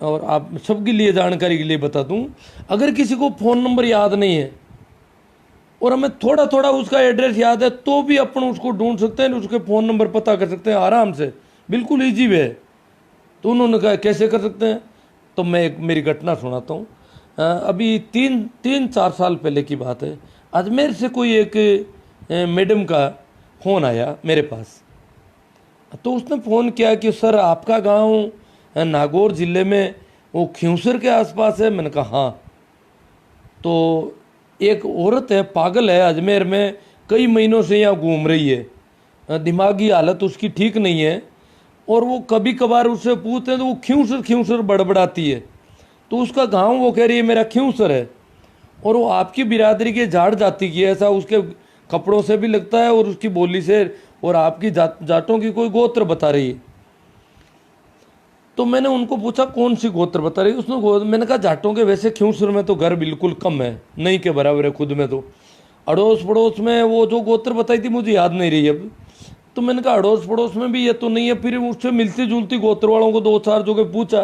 और आप सबके लिए जानकारी के लिए बता दूं, अगर किसी को फ़ोन नंबर याद नहीं है और हमें थोड़ा थोड़ा उसका एड्रेस याद है तो भी अपन उसको ढूंढ सकते हैं, उसके फ़ोन नंबर पता कर सकते हैं आराम से, बिल्कुल ईजी वे है। तो उन्होंने कहा कैसे कर सकते हैं, तो मैं एक मेरी घटना सुनाता हूँ। अभी तीन चार साल पहले की बात है। अजमेर से कोई एक मैडम का फ़ोन आया मेरे पास। तो उसने फ़ोन किया कि सर आपका गांव नागौर ज़िले में वो खियूसर के आसपास है। मैंने कहा हाँ। तो एक औरत है, पागल है, अजमेर में कई महीनों से यहाँ घूम रही है, दिमागी हालत उसकी ठीक नहीं है, और वो कभी कभार उससे पूछते हैं तो वो खियूसर बड़बड़ाती है। तो उसका गांव वो कह रही है मेरा खियूसर है, और वो आपकी बिरादरी के जाट जाति की है, ऐसा उसके कपड़ों से भी लगता है और उसकी बोली से, और आपकी जाटों की कोई गोत्र बता रही है। तो मैंने उनको पूछा कौन सी गोत्र बता रही है। उसने मैंने कहा जाटों के वैसे खियूसर में तो घर बिल्कुल कम है, नहीं के बराबर है खुद में, तो अड़ोस पड़ोस में वो जो गोत्र बताई थी मुझे याद नहीं रही अब। तो मैंने कहा अड़ोस पड़ोस में भी ये तो नहीं है। फिर उससे मिलती जुलती गोत्र वालों को दो चार जगह पूछा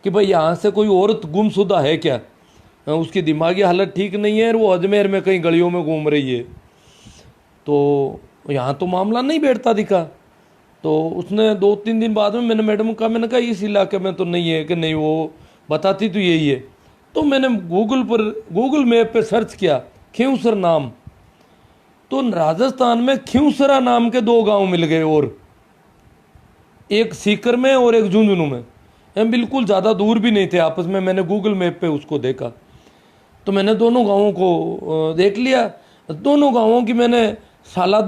कि भाई यहाँ से कोई औरत गुमशुदा है क्या, उसकी दिमागी हालत ठीक नहीं है और वो अजमेर में कहीं गलियों में घूम रही है। तो यहाँ तो मामला नहीं बैठता दिखा। तो उसने 2-3 दिन बाद में मैंने मैडम का, मैंने कहा इस इलाके में तो नहीं है, कि नहीं वो बताती तो यही है। तो मैंने गूगल मैप पे सर्च किया खियूसर नाम, तो राजस्थान में खियूसरा नाम के 2 गांव मिल गए, और एक सीकर में और एक झुंझुनू में। हम बिल्कुल ज़्यादा दूर भी नहीं थे आपस में। मैंने गूगल मैप पे उसको देखा, तो मैंने दोनों गांवों को देख लिया। दोनों गांवों की मैंने साला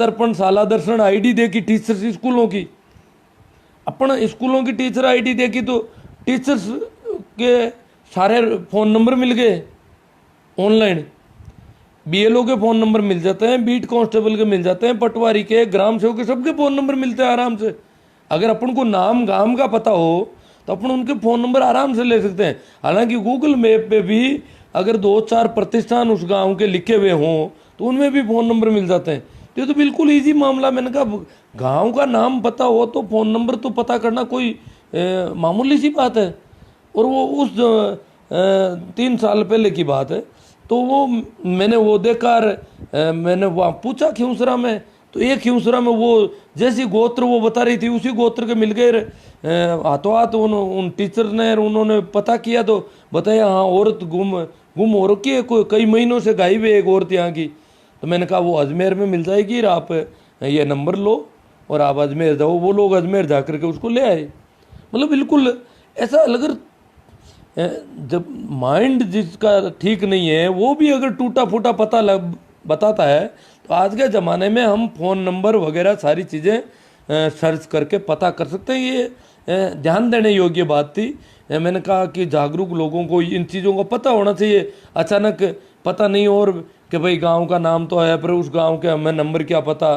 दर्शन आईडी देखी, टीचर्स स्कूलों की, अपन स्कूलों की टीचर आईडी देखी, तो टीचर्स के सारे फ़ोन नंबर मिल गए ऑनलाइन। बीएलओ के फ़ोन नंबर मिल जाते हैं, बीट कांस्टेबल के मिल जाते हैं, पटवारी के, ग्राम सेवक के, सबके फ़ोन नंबर मिलते हैं आराम से। अगर अपन को नाम गांव का पता हो तो अपन उनके फ़ोन नंबर आराम से ले सकते हैं। हालांकि गूगल मैप पे भी अगर 2-4 प्रतिष्ठान उस गांव के लिखे हुए हों तो उनमें भी फ़ोन नंबर मिल जाते हैं। तो ये तो बिल्कुल ईजी मामला। मैंने कहा गांव का नाम पता हो तो फ़ोन नंबर तो पता करना कोई मामूली सी बात है। और वो उस 3 साल पहले की बात है। तो वो मैंने वो देखकर मैंने वहाँ पूछा खियूसरा में, तो एक खियूसरा में वो जैसी गोत्र वो बता रही थी उसी गोत्र के मिल गए हाथों हाथ। उन टीचर ने, उन्होंने पता किया तो बताया हाँ औरत गुम हो रखी है, कई महीनों से गायब है एक औरत यहाँ की। तो मैंने कहा वो अजमेर में मिल जाएगी, आप ये नंबर लो और आप अजमेर जाओ। वो लोग अजमेर जा करके उसको ले आए। मतलब बिल्कुल ऐसा, अगर जब माइंड जिसका ठीक नहीं है वो भी अगर टूटा फूटा पता बताता है, तो आज के ज़माने में हम फ़ोन नंबर वगैरह सारी चीज़ें सर्च करके पता कर सकते हैं। ये ध्यान देने योग्य बात थी। मैंने कहा कि जागरूक लोगों को इन चीज़ों का पता होना चाहिए। अचानक पता नहीं, और कि भाई गांव का नाम तो है पर उस गांव के हमें नंबर क्या पता,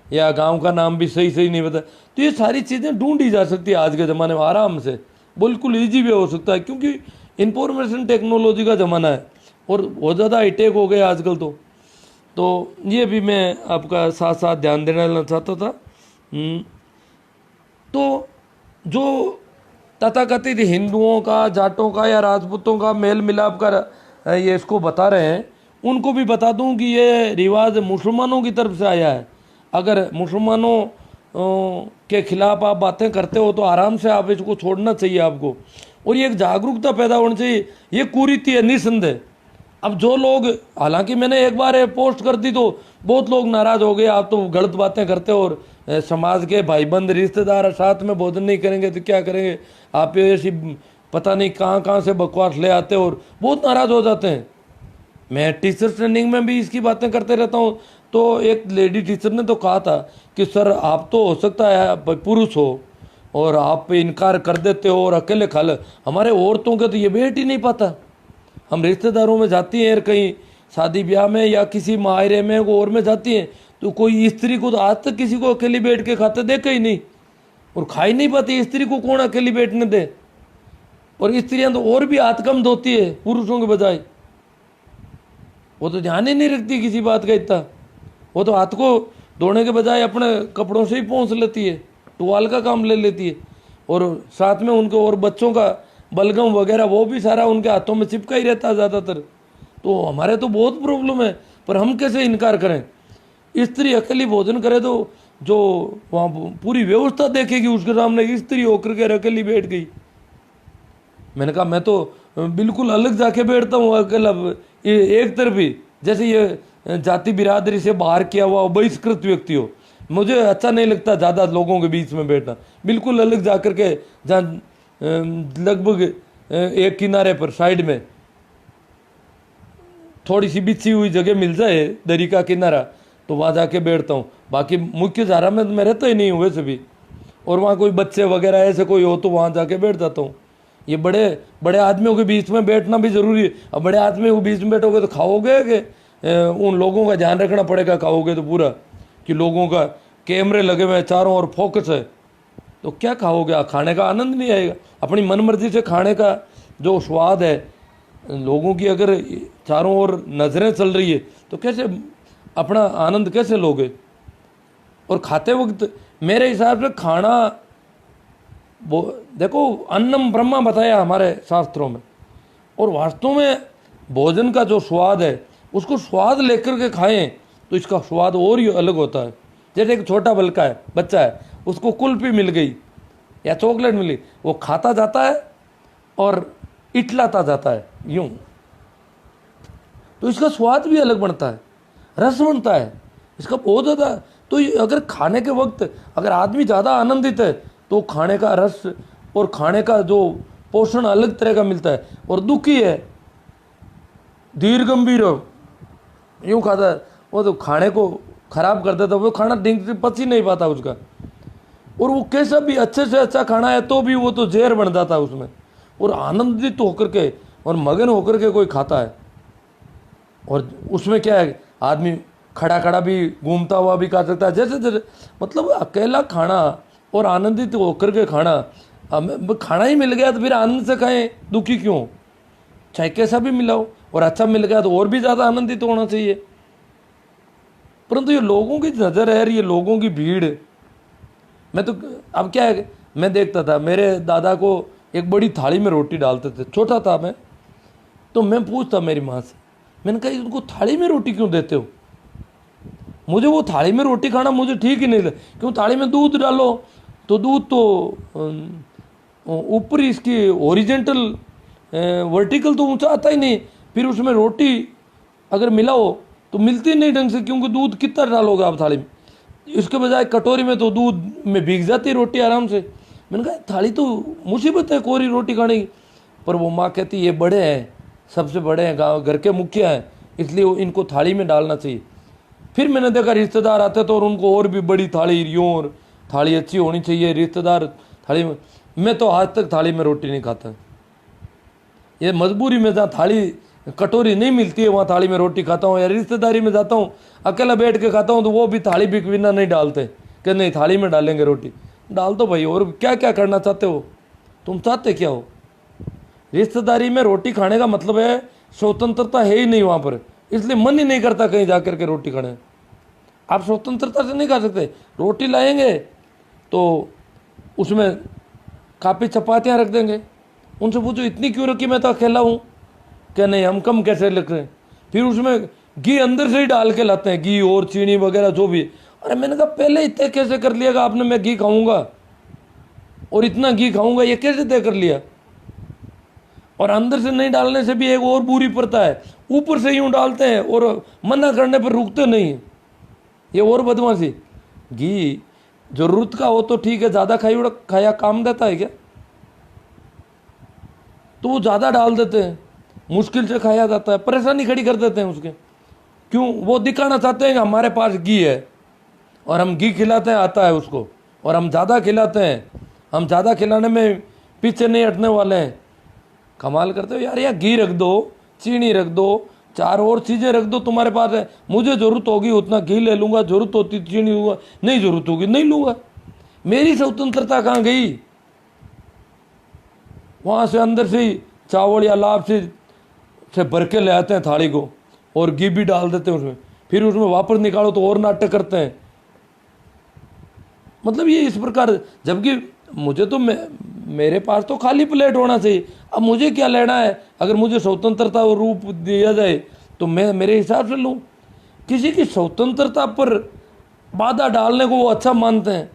या गांव का नाम भी सही नहीं पता। तो ये सारी चीज़ें ढूंढी जा सकती है आज के ज़माने में आराम से, बिल्कुल ईजी भी हो सकता है, क्योंकि इंफॉर्मेशन टेक्नोलॉजी का ज़माना है और बहुत ज़्यादा हाईटेक हो गया आजकल। तो ये भी मैं आपका साथ साथ ध्यान देना चाहता था। तो जो तथाकथित हिंदुओं का, जाटों का या राजपूतों का मेल मिलाप कर ये इसको बता रहे हैं, उनको भी बता दूं कि ये रिवाज मुसलमानों की तरफ से आया है। अगर मुसलमानों के खिलाफ आप बातें करते हो तो आराम से आप इसको छोड़ना चाहिए आपको, और ये एक जागरूकता पैदा होनी चाहिए। ये कुरीति है निसंदेह। अब जो लोग, हालांकि मैंने एक बार पोस्ट कर दी तो बहुत लोग नाराज हो गए, आप तो गलत बातें करते हो और समाज के भाईबंद रिश्तेदार साथ में भोजन नहीं करेंगे तो क्या करेंगे, आप ऐसी पता नहीं कहाँ से बकवास ले आते हो, और बहुत नाराज हो जाते हैं। मैं टीचर्स ट्रेनिंग में भी इसकी बातें करते रहता हूँ। तो एक लेडी टीचर ने तो कहा था कि सर आप तो हो सकता है पुरुष हो और आप पे इनकार कर देते हो और अकेले खा ले, हमारे औरतों के तो ये बैठ ही नहीं पाता। हम रिश्तेदारों में जाती हैं, कहीं शादी ब्याह में या किसी मायरे में और में जाती हैं, तो कोई स्त्री को तो आज तक किसी को अकेली बैठ के खाते देखा ही नहीं, और खा ही नहीं पाती। स्त्री को कौन अकेली बैठने दे, और स्त्रियां तो और भी हाथ कम धोती है पुरुषों के बजाय। वो तो ध्यान ही नहीं रखती किसी बात का इतना। वो तो हाथ को धोने के बजाय अपने कपड़ों से ही पहुँच लेती है, टुवाल का काम ले लेती है, और साथ में उनके और बच्चों का बलगम वगैरह वो भी सारा उनके हाथों में चिपका ही रहता है ज़्यादातर। तो हमारे तो बहुत प्रॉब्लम है, पर हम कैसे इनकार करें। स्त्री अकेली भोजन करे तो जो वहाँ पूरी व्यवस्था देखेगी उसके सामने स्त्री होकर के अकेली बैठ गई। मैंने कहा मैं तो बिल्कुल अलग जाके बैठता हूँ अकेला, एक तरफ ही, जैसे ये जाति बिरादरी से बाहर किया हुआ बहिष्कृत व्यक्ति हो। मुझे अच्छा नहीं लगता ज़्यादा लोगों के बीच में बैठना, बिल्कुल अलग जा कर के, जहाँ लगभग एक किनारे पर साइड में थोड़ी सी बिछी हुई जगह मिल जाए, दरी का किनारा, तो वहाँ जाके बैठता हूँ। बाकी मुख्य धारा में मैं रहता ही नहीं हूँ वैसे भी, और वहाँ कोई बच्चे वगैरह ऐसे कोई हो तो वहाँ जाके बैठ जाता हूँ। ये बड़े बड़े आदमियों के बीच में बैठना भी ज़रूरी है। अब बड़े आदमियों के बीच में बैठोगे तो खाओगे कि उन लोगों का ध्यान रखना पड़ेगा, खाओगे तो पूरा, कि लोगों का कैमरे लगे हुए हैं, चारों ओर फोकस है, तो क्या खाओगे? खाने का आनंद नहीं आएगा। अपनी मनमर्जी से खाने का जो स्वाद है, लोगों की अगर चारों ओर नज़रें चल रही है तो कैसे अपना आनंद कैसे लोगे? और खाते वक्त मेरे हिसाब से खाना, वो देखो अन्नम ब्रह्मा बताया हमारे शास्त्रों में, और वास्तव में भोजन का जो स्वाद है उसको स्वाद लेकर के खाएं तो इसका स्वाद और ही अलग होता है। जैसे एक छोटा बच्चा है, उसको कुल्फी मिल गई या चॉकलेट मिली, वो खाता जाता है और इटलाता जाता है यूं, तो इसका स्वाद भी अलग बनता है, रस बनता है इसका बहुत ज़्यादा। तो अगर खाने के वक्त अगर आदमी ज़्यादा आनंदित है तो खाने का रस और खाने का जो पोषण अलग तरह का मिलता है। और दुखी है, धीर गंभीर यूँ खाता है, वो तो खाने को खराब कर देता है, वो खाना ढंग से पच ही नहीं पाता उसका। और वो कैसा भी अच्छे से अच्छा खाना है तो भी वो तो जहर बन जाता है उसमें। और आनंदित होकर के और मगन होकर के कोई खाता है, और उसमें क्या है, आदमी खड़ा खड़ा भी घूमता हुआ भी खा सकता है, जैसे जैसे मतलब अकेला खाना और आनंदित होकर के खाना। हमें खाना ही मिल गया तो फिर आनंद से खाएं, दुखी क्यों? चाहे कैसा भी मिला हो, और अच्छा मिल गया तो और भी ज़्यादा आनंदित होना चाहिए। परंतु ये लोगों की नज़र है, ये लोगों की भीड़। मैं तो अब क्या है, मैं देखता था मेरे दादा को एक बड़ी थाली में रोटी डालते थे, छोटा था मैं, तो मैं पूछता मेरी माँ से, मैंने कहा उनको थाली में रोटी क्यों देते हो? मुझे वो थाली में रोटी खाना मुझे ठीक ही नहीं लगता। क्यों? थाली में दूध डालो तो दूध तो ऊपर इसकी ओरिजेंटल वर्टिकल तो ऊंचा आता ही नहीं, फिर उसमें रोटी अगर मिलाओ तो मिलती नहीं ढंग से, क्योंकि दूध कितना डालोगे आप थाली में? इसके बजाय कटोरी में तो दूध में भीग जाती है रोटी आराम से। मैंने कहा थाली तो मुसीबत है कोरी रोटी खाने की, पर वो माँ कहती ये बड़े हैं, सबसे बड़े हैं, गाँव घर के मुखिया हैं, इसलिए इनको थाली में डालना चाहिए। फिर मैंने देखा रिश्तेदार आते तो और उनको और भी बड़ी थाली, यूँ और थाली अच्छी होनी चाहिए, रिश्तेदार थाली में। मैं तो आज तक थाली में रोटी नहीं खाता, ये मजबूरी में, जहाँ थाली कटोरी नहीं मिलती है वहाँ थाली में रोटी खाता हूँ। या रिश्तेदारी में जाता हूँ अकेला बैठ के खाता हूँ तो वो भी थाली भी बिना नहीं डालते, कि नहीं थाली में डालेंगे रोटी। डाल दो भाई, और क्या क्या करना चाहते हो तुम? चाहते क्या हो? रिश्तेदारी में रोटी खाने का मतलब है स्वतंत्रता है ही नहीं वहाँ पर, इसलिए मन ही नहीं करता कहीं जाकर के रोटी खाने। आप स्वतंत्रता से नहीं खा सकते। रोटी लाएंगे तो उसमें काफ़ी चपातियाँ रख देंगे, उनसे पूछो इतनी क्यों रखी, मैं तो अकेला हूँ। क्या नहीं, हम कम कैसे लिख रहे हैं? फिर उसमें घी अंदर से ही डाल के लाते हैं, घी और चीनी वगैरह जो भी। अरे मैंने कहा पहले इतने कैसे कर लिएगा आपने, मैं घी खाऊंगा और इतना घी खाऊंगा, ये कैसे तय कर लिया? और अंदर से नहीं डालने से भी एक और बुरी प्रथा है, ऊपर से यूँ डालते हैं और मना करने पर रुकते नहीं, ये और बदमाशी। घी जरूरत का हो तो ठीक है, ज़्यादा खाया काम देता है क्या? तो वो ज़्यादा डाल देते हैं, मुश्किल से खाया जाता है, परेशानी खड़ी कर देते हैं उसके। क्यों? वो दिखाना चाहते हैं कि हमारे पास घी है, और हम घी खिलाते हैं, आता है उसको, और हम ज़्यादा खिलाते हैं, हम ज़्यादा खिलाने में पीछे नहीं हटने वाले हैं। कमाल करते हो यार, या घी रख दो, चीनी रख दो, चार और चीज़ें रख दो तुम्हारे पास है, मुझे ज़रूरत होगी उतना घी ले लूँगा, ज़रूरत होती चीनी लूँगा, नहीं ज़रूरत होगी नहीं लूँगा। मेरी स्वतंत्रता कहाँ गई? वहाँ से अंदर से ही चावल या लाभ से भर के ले आते हैं थाली को, और घी भी डाल देते हैं उसमें, फिर उसमें वापस निकालो तो और नाटक करते हैं। मतलब ये इस प्रकार, जबकि मुझे तो मेरे पास तो खाली प्लेट होना चाहिए। अब मुझे क्या लेना है, अगर मुझे स्वतंत्रता और रूप दिया जाए तो मैं मेरे हिसाब से लूँ। किसी की स्वतंत्रता पर बाधा डालने को वो अच्छा मानते हैं,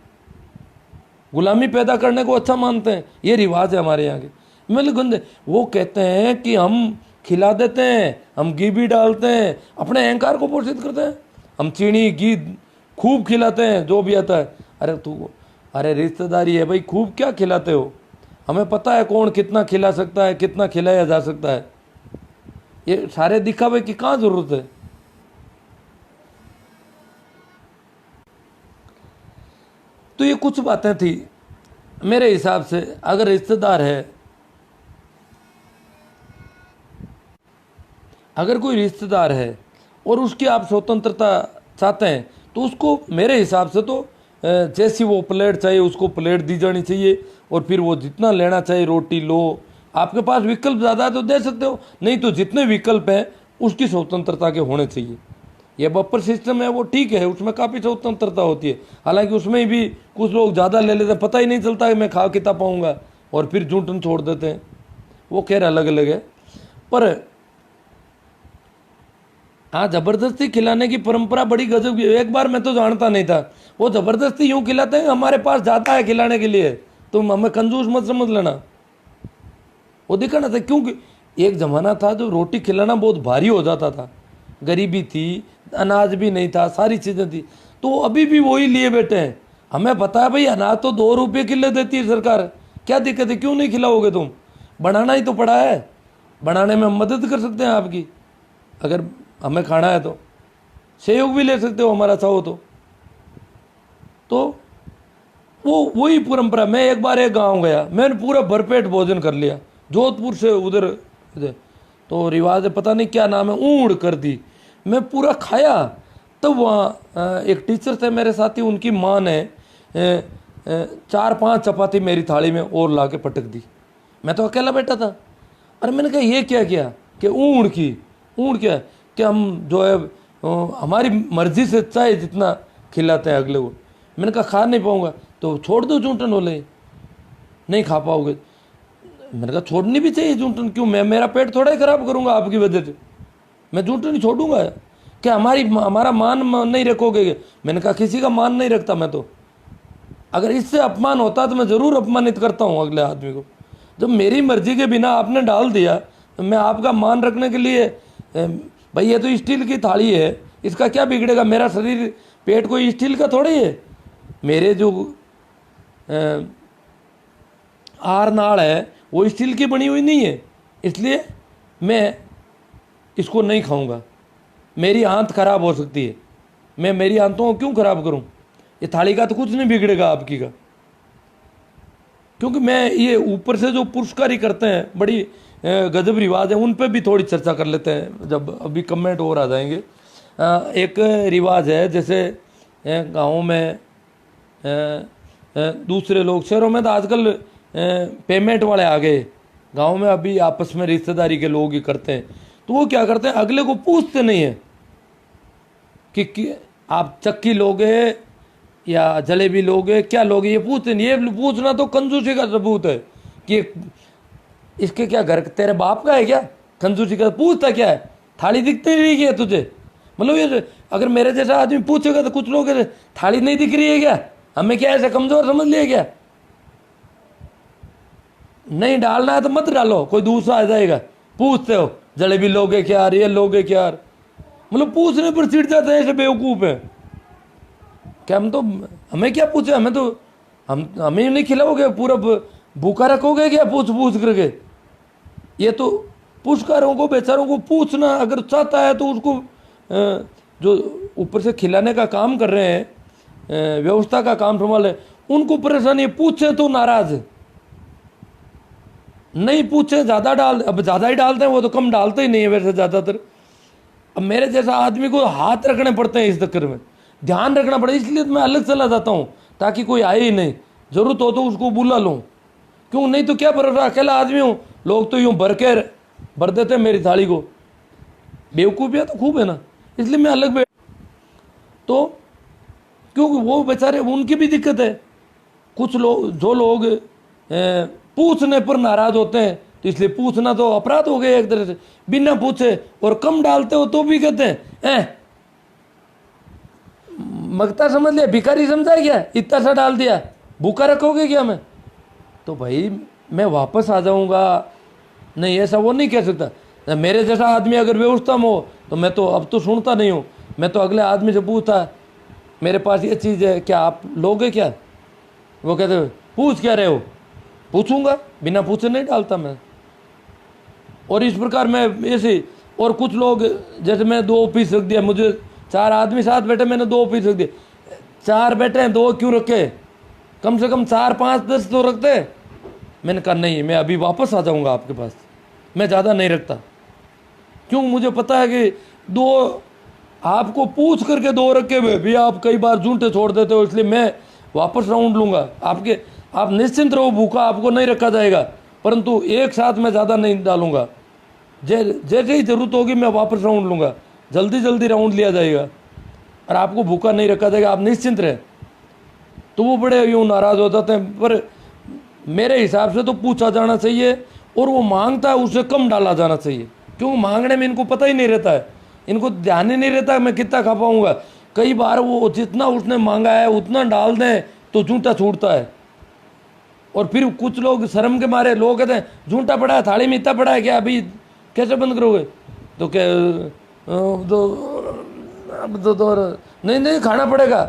गुलामी पैदा करने को अच्छा मानते हैं। ये रिवाज है हमारे यहाँ के। मतलब गंदे वो कहते हैं कि हम खिला देते हैं, हम घी भी डालते हैं, अपने अहंकार को पोषित करते हैं, हम चीनी घी खूब खिलाते हैं जो भी आता है। अरे रिश्तेदारी है भाई, खूब क्या खिलाते हो? हमें पता है कौन कितना खिला सकता है, कितना खिलाया जा सकता है। ये सारे दिखावे की कहाँ जरूरत है? तो ये कुछ बातें थी मेरे हिसाब से। अगर रिश्तेदार है, अगर कोई रिश्तेदार है और उसकी आप स्वतंत्रता चाहते हैं तो उसको मेरे हिसाब से तो जैसी वो प्लेट चाहिए उसको प्लेट दी जानी चाहिए, और फिर वो जितना लेना चाहिए रोटी लो। आपके पास विकल्प ज़्यादा है तो दे सकते हो, नहीं तो जितने विकल्प हैं उसकी स्वतंत्रता के होने चाहिए। ये बफर सिस्टम है वो ठीक है, उसमें काफ़ी स्वतंत्रता होती है। हालांकि उसमें भी कुछ लोग ज़्यादा ले लेते हैं, पता ही नहीं चलता कि मैं खा कितना पाऊँगा, और फिर जूठन छोड़ देते हैं। वो खैर अलग अलग है। पर हाँ, जबरदस्ती खिलाने की परंपरा बड़ी गजब की है। एक बार मैं तो जानता नहीं था, वो जबरदस्ती यूं खिलाते हैं, हमारे पास जाता है खिलाने के लिए, तुम हमें कंजूस मत समझ लेना। वो दिखाना था, क्योंकि एक जमाना था जो रोटी खिलाना बहुत भारी हो जाता था, गरीबी थी, अनाज भी नहीं था, सारी चीज़ें थी। तो अभी भी वही लिए बैठे हैं। हमें पता है भाई, अनाज तो 2 रुपये किलो देती है सरकार, क्या दिक्कत है, क्यों नहीं खिलाओगे तुम? बनाना ही तो पड़ा है, बनाने में हम मदद कर सकते हैं आपकी। अगर हमें खाना है तो सहयोग भी ले सकते हो हमारा, चाहो तो वो वही परंपरा। मैं एक बार एक गांव गया, मैंने पूरा भरपेट भोजन कर लिया, जोधपुर से उधर तो रिवाज है, पता नहीं क्या नाम है, ऊँड़ कर दी, मैं पूरा खाया। तब वहाँ एक टीचर थे मेरे साथी, उनकी माँ ने 4-5 चपाती मेरी थाली में और ला के पटक दी। मैं तो अकेला बैठा था। अरे मैंने कहा ये क्या किया? कि ऊँड़ की, ऊँड़ क्या कि हम जो है हमारी मर्जी से चाहे जितना खिलाते हैं अगले को। मैंने कहा खा नहीं पाऊँगा तो छोड़ दो जूठन, बोले नहीं खा पाओगे। मैंने कहा छोड़नी भी चाहिए जूठन, क्यों? मैं मेरा पेट थोड़ा ही खराब करूँगा आपकी वजह से, मैं जूठन नहीं छोड़ूंगा। क्या हमारा मान नहीं रखोगे? मैंने कहा किसी का मान नहीं रखता मैं तो, अगर इससे अपमान होता तो मैं ज़रूर अपमानित करता हूँ अगले आदमी को। जब मेरी मर्जी के बिना आपने डाल दिया तो मैं आपका मान रखने के लिए, भाई ये तो स्टील की थाली है, इसका क्या बिगड़ेगा? मेरा शरीर पेट कोई स्टील का थोड़ा ही है। मेरे जो आहार नाड़ है वो स्टील की बनी हुई नहीं है, इसलिए मैं इसको नहीं खाऊंगा। मेरी आंत खराब हो सकती है, मैं मेरी आंतों को क्यों खराब करूं? ये थाली का तो कुछ नहीं बिगड़ेगा आपकी का, क्योंकि मैं ये ऊपर से जो पुरस्कारी करते हैं बड़ी गजब रिवाज है, उन पे भी थोड़ी चर्चा कर लेते हैं जब अभी कमेंट और आ जाएंगे। एक रिवाज है, जैसे गाँव में दूसरे लोग, शहरों में तो आजकल पेमेंट वाले आ गए, गाँव में अभी आपस में रिश्तेदारी के लोग ही करते हैं। तो वो क्या करते हैं, अगले को पूछते नहीं है कि आप चक्की लोगे या जलेबी लोगे, क्या लोगे, ये पूछते नहीं। ये पूछना तो कंजूसी का सबूत है कि इसके क्या घर तेरे बाप का है क्या? कंजूसी का पूछता क्या है? थाली दिखती नहीं है तुझे? मतलब ये अगर मेरे जैसा आदमी पूछेगा तो कुछ लोग थाली नहीं दिख रही है क्या, हमें क्या ऐसे कमजोर समझ लिया क्या? नहीं डालना है तो मत डालो, कोई दूसरा आ जाएगा। पूछते हो जलेबी लोगे क्या, ये लोगे क्या? मतलब पूछने पर चिढ़ जाते हैं, ऐसे बेवकूफ है क्या? हम तो, हमें क्या पूछे, हमें तो हमें नहीं खिलाओगे, पूरा भूखा रखोगे क्या पूछ पूछ करके? ये तो पुरस्कारों को, बेचारों को पूछना अगर चाहता है तो उसको जो ऊपर से खिलाने का काम कर रहे हैं, व्यवस्था का काम संभाले, उनको परेशानी। पूछे तो नाराज, नहीं पूछे ज़्यादा डाल, अब ज़्यादा ही डालते हैं, वो तो कम डालते ही नहीं है वैसे ज़्यादातर। अब मेरे जैसा आदमी को हाथ रखने पड़ते हैं, इस चक्कर में ध्यान रखना पड़े, इसलिए मैं अलग चला जाता हूँ ताकि कोई आए ही नहीं, जरूरत हो तो उसको बुला लूँ। क्यों? नहीं तो क्या भरोसा, अकेला आदमी हूँ, लोग तो यूँ भर देते हैं मेरी थाली को। बेवकूफ़ियाँ तो खूब है ना, इसलिए मैं अलग बैठ। तो क्योंकि वो बेचारे, उनकी भी दिक्कत है। कुछ लोग, जो लोग पूछने पर नाराज होते हैं, तो इसलिए पूछना तो अपराध हो गया एक तरह से। बिना पूछे और कम डालते हो तो भी कहते हैं मगता समझ लिया, भिखारी समझा क्या, इतना सा डाल दिया, भूखा रखोगे क्या मैं? तो भाई मैं वापस आ जाऊंगा, नहीं ऐसा वो नहीं कह सकता। मेरे जैसा आदमी अगर व्यवस्था में हो तो मैं तो अब तो सुनता नहीं हूँ, मैं तो अगले आदमी से पूछता मेरे पास ये चीज़ है क्या आप लोगे क्या? वो कहते पूछ क्या रहे हो? पूछूंगा, बिना पूछे नहीं डालता मैं। और इस प्रकार मैं ऐसे, और कुछ लोग जैसे मैं 2 पीस रख दिया, मुझे 4 आदमी साथ बैठे, मैंने 2 पीस रख दिए, 4 बैठे हैं 2 क्यों रखे, कम से कम 4 5 10 तो रखते। मैंने कहा नहीं, मैं अभी वापस आ जाऊंगा आपके पास, मैं ज़्यादा नहीं रखता। क्यों? मुझे पता है कि 2 आपको पूछ करके 2 रखे हुए भी आप कई बार झूठे छोड़ देते हो, इसलिए मैं वापस राउंड लूँगा। आप निश्चिंत रहो, भूखा आपको नहीं रखा जाएगा, परंतु एक साथ मैं ज़्यादा नहीं डालूंगा। जैसे ही ज़रूरत होगी मैं वापस राउंड लूँगा, जल्दी जल्दी राउंड लिया जाएगा और आपको भूखा नहीं रखा जाएगा, आप निश्चिंत रहें। तो वो बड़े यूँ नाराज़ हो जाते हैं। पर मेरे हिसाब से तो पूछा जाना चाहिए, और वो मांगता है उससे कम डाला जाना चाहिए, क्योंकि मांगने में इनको पता ही नहीं रहता है, इनको ध्यान ही नहीं रहता मैं कितना खा पाऊँगा। कई बार वो जितना उसने मांगा है उतना डाल दें तो झूठा छूटता है। और फिर कुछ लोग शर्म के मारे, लोग कहते हैं झूठा पड़ा है थाली में, इतना पड़ा है क्या, अभी कैसे बंद करोगे? तो क्या तो नहीं खाना पड़ेगा।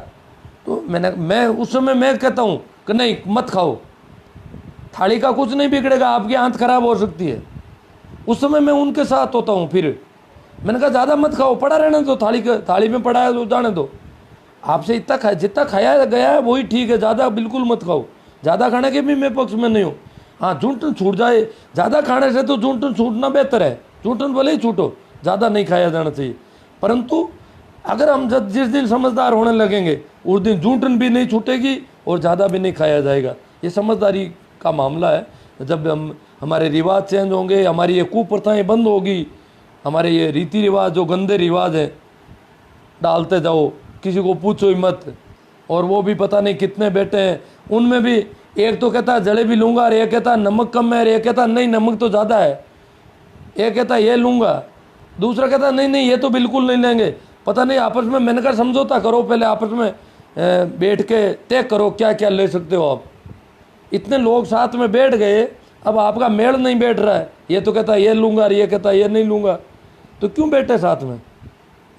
तो मैं उस समय मैं कहता हूँ कि नहीं मत खाओ, थाली का कुछ नहीं बिगड़ेगा, आपकी आंत खराब हो सकती है। उस समय मैं उनके साथ होता हूँ। फिर मैंने कहा ज़्यादा मत खाओ, पड़ा रहने दो, थाली में पड़ा है तो जाने दो। आपसे इतना जितना खाया गया है वही ठीक है, ज़्यादा बिल्कुल मत खाओ। ज़्यादा खाने के भी मैं पक्ष में नहीं हूँ। हाँ, झूठन छूट जाए, ज़्यादा खाने से तो झूठन छूटना बेहतर है, झूठन भले ही छूटो, ज़्यादा नहीं खाया जाना चाहिए। परंतु अगर हम जिस दिन समझदार होने लगेंगे उस दिन झूठन भी नहीं छूटेगी और ज़्यादा भी नहीं खाया जाएगा। ये समझदारी का मामला है। जब हमारे रिवाज चेंज होंगे, हमारी ये कुप्रथाएँ बंद होगी, हमारे ये रीति रिवाज जो गंदे रिवाज हैं डालते जाओ, किसी को पूछो ही मत, और वो भी पता नहीं कितने बेटे हैं, उनमें भी एक तो कहता है जलेबी लूँगा और एक कहता है नमक कम है, और एक कहता नहीं नमक तो ज़्यादा है, एक कहता ये लूँगा, दूसरा कहता नहीं ये तो बिल्कुल नहीं लेंगे। पता नहीं आपस में, मैंने कहा समझौता करो, पहले आपस में बैठ के तय करो क्या क्या ले सकते हो आप। इतने लोग साथ में बैठ गए, अब आपका मेल नहीं बैठ रहा है, ये तो कहता ये लूँगा और ये कहता ये नहीं लूँगा, तो क्यों बैठे साथ में?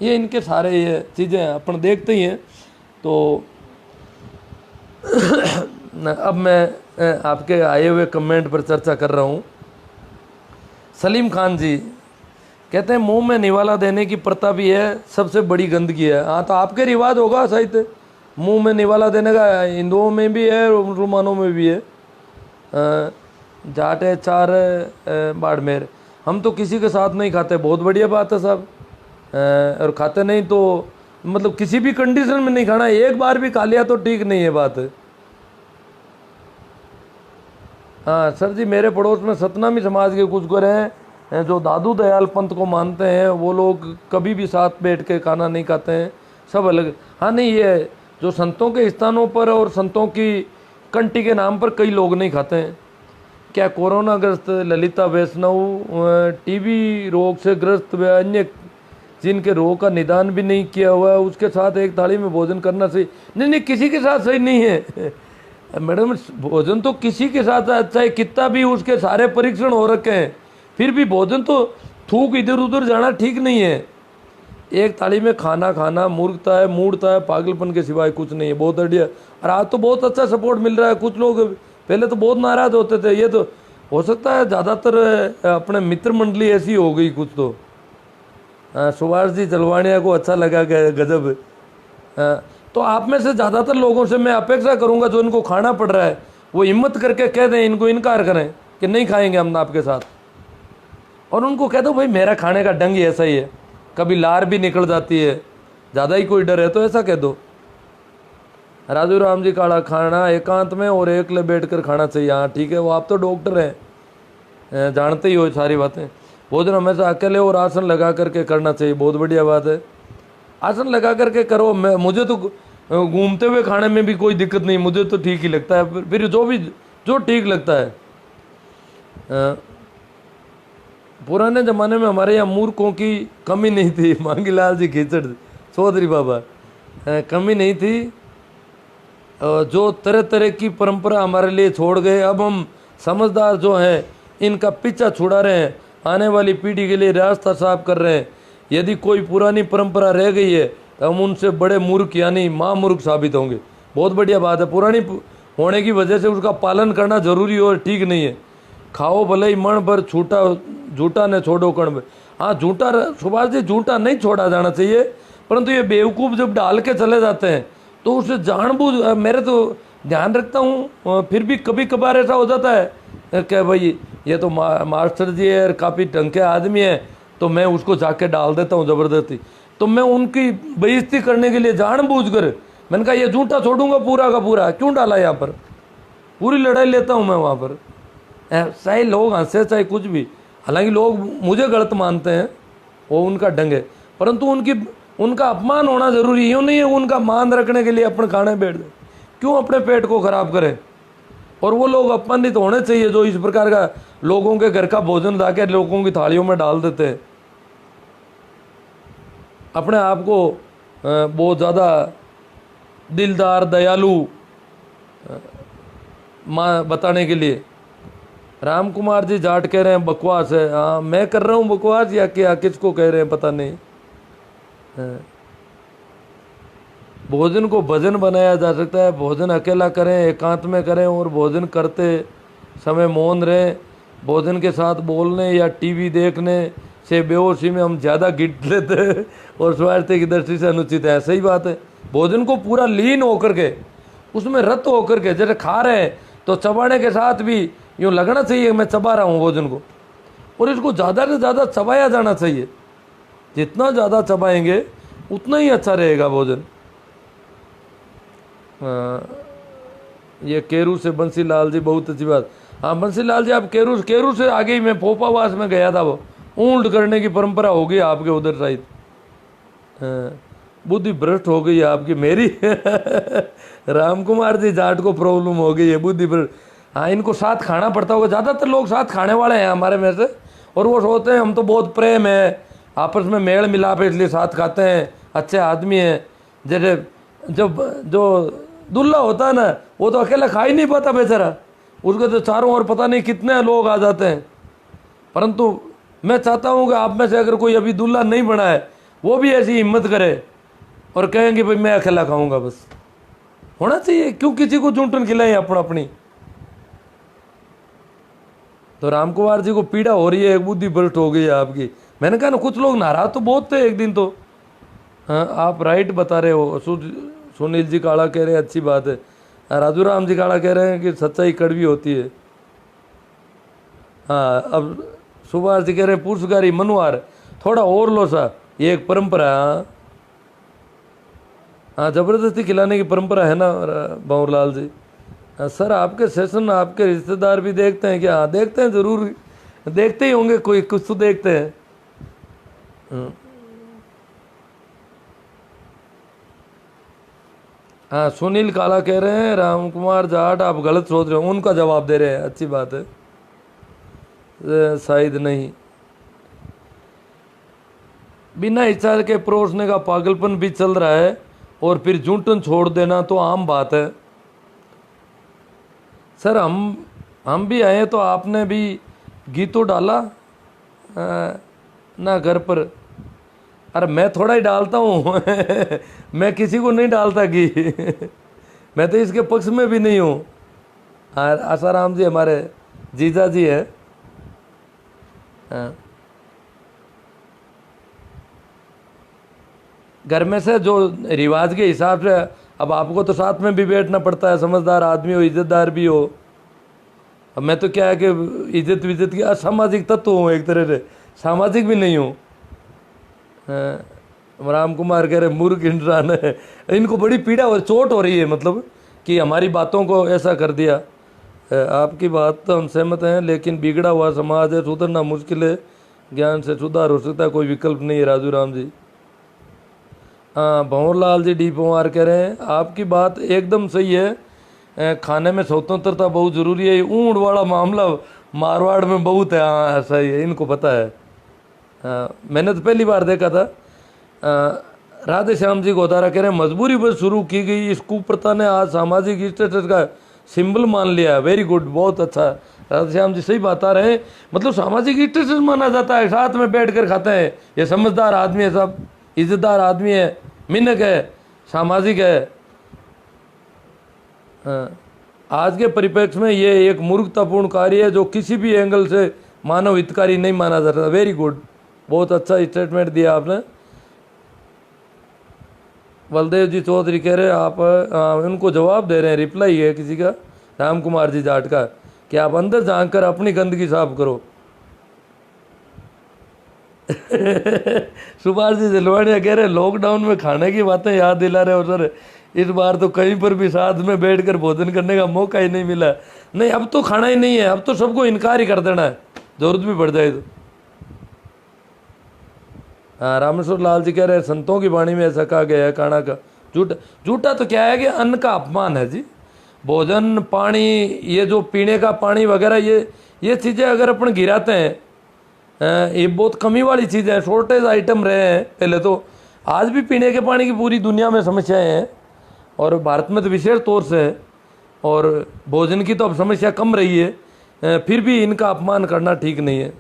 ये इनके सारे ये चीज़ें अपन देखते ही हैं। तो अब मैं आपके आए हुए कमेंट पर चर्चा कर रहा हूँ। सलीम खान जी कहते हैं मुंह में निवाला देने की प्रथा भी है, सबसे बड़ी गंदगी है। हाँ, तो आपके रिवाज होगा शायद मुंह में निवाला देने का, हिंदुओं में भी है और मुसलमानों में भी है। जाट है 4 बाड़मेर, हम तो किसी के साथ नहीं खाते, बहुत बढ़िया बात है साहब। और खाते नहीं तो मतलब किसी भी कंडीशन में नहीं खाना, एक बार भी खा लिया तो ठीक नहीं है बात। हाँ सर जी, मेरे पड़ोस में सतनामी समाज के कुछ घर हैं जो दादू दयाल पंथ को मानते हैं, वो लोग कभी भी साथ बैठ के खाना नहीं खाते हैं, सब अलग। हाँ नहीं, ये जो संतों के स्थानों पर और संतों की कंटी के नाम पर कई लोग नहीं खाते हैं। क्या कोरोना ग्रस्त ललिता वैष्णव टीबी रोग से ग्रस्त व अन्य जिनके रोग का निदान भी नहीं किया हुआ है उसके साथ एक थाली में भोजन करना सही नहीं, किसी के साथ सही नहीं है मैडम। भोजन तो किसी के साथ चाहे कितना भी उसके सारे परीक्षण हो रखे हैं, फिर भी भोजन तो थूक इधर उधर जाना ठीक नहीं है। एक थाली में खाना खाना मूर्खता है, मूर्खता है, पागलपन के सिवाय कुछ नहीं है। बहुत बढ़िया, और आज तो बहुत अच्छा सपोर्ट मिल रहा है। कुछ लोग पहले तो बहुत नाराज होते थे, ये तो हो सकता है ज़्यादातर अपने मित्र मंडली ऐसी हो गई कुछ तो। सुभाष जी जलवानिया को अच्छा लगा, गजब। तो आप में से ज़्यादातर लोगों से मैं अपेक्षा करूंगा जो इनको खाना पड़ रहा है वो हिम्मत करके कह दें, इनको इनकार करें कि नहीं खाएंगे हम आपके साथ, और उनको कह दो भाई मेरा खाने का ढंग ही ऐसा ही है, कभी लार भी निकल जाती है, ज़्यादा ही कोई डर है तो ऐसा कह दो। राजू राम जी काढ़ा खाना एकांत में और एकले बैठ कर खाना चाहिए। हाँ ठीक है, वो आप तो डॉक्टर हैं, जानते ही हो सारी बातें। भोजन हमेशा अकेले और आसन लगा करके करना चाहिए, बहुत बढ़िया बात है, आसन लगा करके करो। मुझे तो घूमते हुए खाने में भी कोई दिक्कत नहीं, मुझे तो ठीक ही लगता है। फिर जो ठीक लगता है। पुराने ज़माने में हमारे यहाँ मूर्खों की कमी नहीं थी। मांगीलाल जी खीचड़ चौधरी बाबा, कमी नहीं थी। जो तरह तरह की परंपरा हमारे लिए छोड़ गए, अब हम समझदार जो हैं इनका पीछा छुड़ा रहे हैं, आने वाली पीढ़ी के लिए रास्ता साफ कर रहे हैं। यदि कोई पुरानी परंपरा रह गई है तो हम उनसे बड़े मूर्ख यानी महामूर्ख साबित होंगे। बहुत बढ़िया बात है, पुरानी होने की वजह से उसका पालन करना जरूरी और ठीक नहीं है। खाओ भले ही मन भर छूटा, झूठा न छोड़ो कण में। हाँ झूठा, सुभाष जी झूठा नहीं छोड़ा जाना चाहिए, परंतु ये बेवकूफ़ जब डाल के चले जाते हैं तो उसे जानबूझ, मेरे तो ध्यान रखता हूँ, फिर भी कभी कभार ऐसा हो जाता है कि भाई ये तो मास्टर जी है, काफ़ी ढंग के आदमी है, तो मैं उसको जाके डाल देता हूँ ज़बरदस्ती। तो मैं उनकी बेइज्जती करने के लिए जानबूझकर मैंने कहा ये झूठा छोड़ूंगा पूरा का पूरा, क्यों डाला यहाँ पर, पूरी लड़ाई लेता हूँ मैं वहाँ पर। चाहे लोग हंसे चाहे कुछ भी, हालांकि लोग मुझे गलत मानते हैं, वो उनका ढंग है, परंतु उनका अपमान होना जरूरी यूँ नहीं है उनका मान रखने के लिए अपन खाने बैठ जाए। क्यों अपने पेट को खराब करें। और वो लोग अपमानित होने चाहिए जो इस प्रकार का लोगों के घर का भोजन लाके लोगों की थालियों में डाल देते हैं। अपने आप को बहुत ज़्यादा दिलदार दयालु माँ बताने के लिए। राम कुमार जी जाट कह रहे हैं बकवास है। हाँ मैं कर रहा हूँ बकवास या क्या, किसको कह रहे हैं पता नहीं। भोजन को भजन बनाया जा सकता है। भोजन अकेला करें, एकांत में करें और भोजन करते समय मौन रहें। भोजन के साथ बोलने या टीवी देखने से बेहोशी में हम ज़्यादा गिट लेते हैं और स्वास्थ्य की दृष्टि से अनुचित है। सही बात है। भोजन को पूरा लीन होकर के, उसमें रत होकर के, जैसे खा रहे हैं तो चबाने के साथ भी यूँ लगना चाहिए मैं चबा रहा हूँ भोजन को, और इसको ज़्यादा से ज़्यादा चबाया जाना चाहिए। जितना ज़्यादा चबाएंगे उतना ही अच्छा रहेगा भोजन। ये केरू से बंसी लाल जी, बहुत अच्छी बात। हाँ बंसी लाल जी, आप केरू से आगे ही मैं पोपावास में गया था, वो ऊंट करने की परंपरा हो गई आपके उधर साइड। बुद्धि भ्रष्ट हो गई है आपकी, मेरी राम कुमार जी जाट को प्रॉब्लम हो गई है, बुद्धि भ्रष्ट। हाँ इनको साथ खाना पड़ता होगा, ज़्यादातर लोग साथ खाने वाले हैं हमारे में से, और वो सोचते हैं हम तो बहुत प्रेम है, आपस में मेल मिलाप है इसलिए साथ खाते हैं, अच्छे आदमी हैं। जैसे जब जो दुल्हा होता है ना, वो तो अकेला खा ही नहीं पाता बेचारा, उसके तो चारों ओर पता नहीं कितने लोग आ जाते हैं। परंतु मैं चाहता हूँ कि आप में से अगर कोई अभी दुल्हा नहीं बना है वो भी ऐसी हिम्मत करे और कहेंगे भाई मैं अकेला खाऊंगा, बस होना चाहिए। क्यों किसी को चूंटन खिलाएं अपनी। तो राम कुमार जी को पीड़ा हो रही है, एक बुद्धि भ्रष्ट हो गई है आपकी। मैंने कहा ना कुछ लोग नाराज तो बहुत थे एक दिन तो। हाँ आप राइट बता रहे हो। सुनील जी काला कह रहे हैं अच्छी बात है। राजू राम जी काला कह रहे हैं कि सच्चाई कड़वी होती है। हाँ अब सुभाष जी कह रहे हैं पुरुषगारी मनुहार, थोड़ा और लो सा, ये एक परंपरा है। हाँ जबरदस्ती खिलाने की परंपरा है ना बाबूलाल जी। हाँ सर आपके सेशन आपके रिश्तेदार भी देखते हैं क्या? हाँ देखते हैं, जरूर देखते ही होंगे, कोई कुछ तो देखते हैं। हाँ सुनील काला कह रहे हैं राम कुमार जाट आप गलत सोच रहे हो, उनका जवाब दे रहे हैं, अच्छी बात है। शायद नहीं, बिना इच्छा के परोसने का पागलपन भी चल रहा है और फिर जूठन छोड़ देना तो आम बात है। सर हम भी आए तो आपने भी घी तो डाला ना घर पर। अरे मैं थोड़ा ही डालता हूँ मैं किसी को नहीं डालता घी मैं तो इसके पक्ष में भी नहीं हूँ। आसाराम जी हमारे जीजा जी है। घर में से जो रिवाज के हिसाब से, अब आपको तो साथ में भी बैठना पड़ता है, समझदार आदमी हो, इज्जतदार भी हो। अब मैं तो क्या है कि इज्जत विज्जत की असामाजिक तत्व हूँ, एक तरह से सामाजिक भी नहीं हूँ। राम कुमार कह रहे मूर्ख इंसान है, इनको बड़ी पीड़ा और चोट हो रही है, मतलब कि हमारी बातों को ऐसा कर दिया। आपकी बात तो हम सहमत हैं, लेकिन बिगड़ा हुआ समाज है, सुधरना मुश्किल है, ज्ञान से सुधार हो सकता है, कोई विकल्प नहीं है। राजू राम जी। हाँ भंवरलाल जी डी पवार कह रहे हैं आपकी बात एकदम सही है, खाने में स्वतंत्रता बहुत ज़रूरी है। ऊँट वाला मामला मारवाड़ में बहुत है, हाँ सही है, इनको पता है। मैंने तो पहली बार देखा था। राधे श्याम जी गोदारा कह रहे हैं मजबूरी पर शुरू की गई इस कुप्रथा ने आज सामाजिक स्टेटस का सिंबल मान लिया। वेरी गुड, बहुत अच्छा। राधे श्याम जी सही बात आ रहे हैं, मतलब सामाजिक स्टेटस माना जाता है, साथ में बैठ कर खाते हैं, ये समझदार आदमी है, सब इज्जतदार आदमी है, मिनक है, सामाजिक है। आज के परिप्रेक्ष्य में ये एक मूर्खतापूर्ण कार्य है जो किसी भी एंगल से मानव हितकारी नहीं माना जाता। वेरी गुड, बहुत अच्छा स्टेटमेंट दिया आपने। बलदेव जी चौधरी कह रहे आप उनको जवाब दे रहे हैं, रिप्लाई है किसी का, राम कुमार जी जाट का, कि आप अंदर झांक कर अपनी गंदगी साफ करो। सुभाष जी जलवाड़िया कह रहे लॉकडाउन में खाने की बातें याद दिला रहे हो सर, इस बार तो कहीं पर भी साथ में बैठकर भोजन करने का मौका ही नहीं मिला। नहीं, अब तो खाना ही नहीं है, अब तो सबको इनकार ही कर देना है, जरूरत भी पड़ जाए तो। हाँ, रामेश्वर लाल जी कह रहे हैं संतों की वाणी में ऐसा कहा गया है खाना का झूठा। झूठा तो क्या है कि अन्न का अपमान है जी। भोजन, पानी, ये जो पीने का पानी वगैरह, ये चीज़ें अगर अपन गिराते हैं, ये बहुत कमी वाली चीज़ है, शॉर्टेज आइटम रहे हैं पहले तो। आज भी पीने के पानी की पूरी दुनिया में समस्याएं हैं, और भारत में तो विशेष तौर से है, और भोजन की तो अब समस्या कम रही है, फिर भी इनका अपमान करना ठीक नहीं है।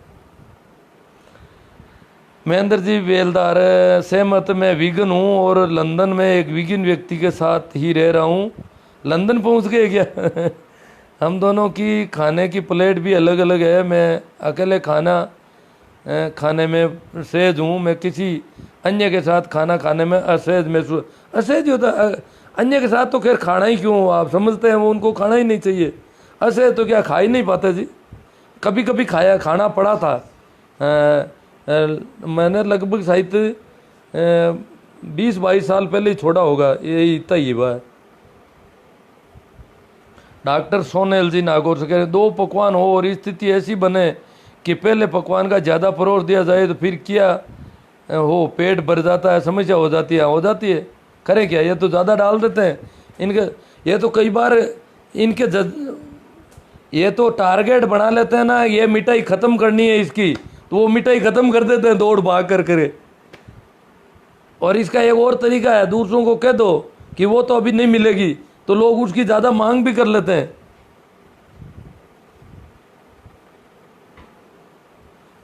महेंद्र जी बेलदार, सहमत, मैं वीगन हूँ और लंदन में एक वीगन व्यक्ति के साथ ही रह रहा हूँ। लंदन पहुँच गए क्या? हम दोनों की खाने की प्लेट भी अलग अलग है। मैं अकेले खाने में सहज हूँ, मैं किसी अन्य के साथ खाना खाने में असहज महसूस। असहज होता, अन्य के साथ तो खैर खाना ही क्यों, आप समझते हैं वो उनको खाना ही नहीं चाहिए। असहज तो क्या खा ही नहीं पाते जी। कभी कभी खाना पड़ा था। मैंने लगभग शायद 20-22 साल पहले ही छोड़ा होगा, यही इतना ही बात। डॉक्टर सोनेल जी नागौर से कह रहे 2 पकवान हो और स्थिति ऐसी बने कि पहले पकवान का ज़्यादा परोस दिया जाए तो फिर क्या हो, पेट भर जाता है, समस्या हो जाती है। करें क्या, ये तो ज़्यादा डाल देते हैं इनके। ये तो कई बार इनके ये तो टारगेट बना लेते हैं ना, ये मिठाई ख़त्म करनी है इसकी, तो वो मिठाई ख़त्म कर देते हैं दौड़ भाग कर करे। और इसका एक और तरीका है, दूसरों को कह दो कि वो तो अभी नहीं मिलेगी, तो लोग उसकी ज़्यादा मांग भी कर लेते हैं।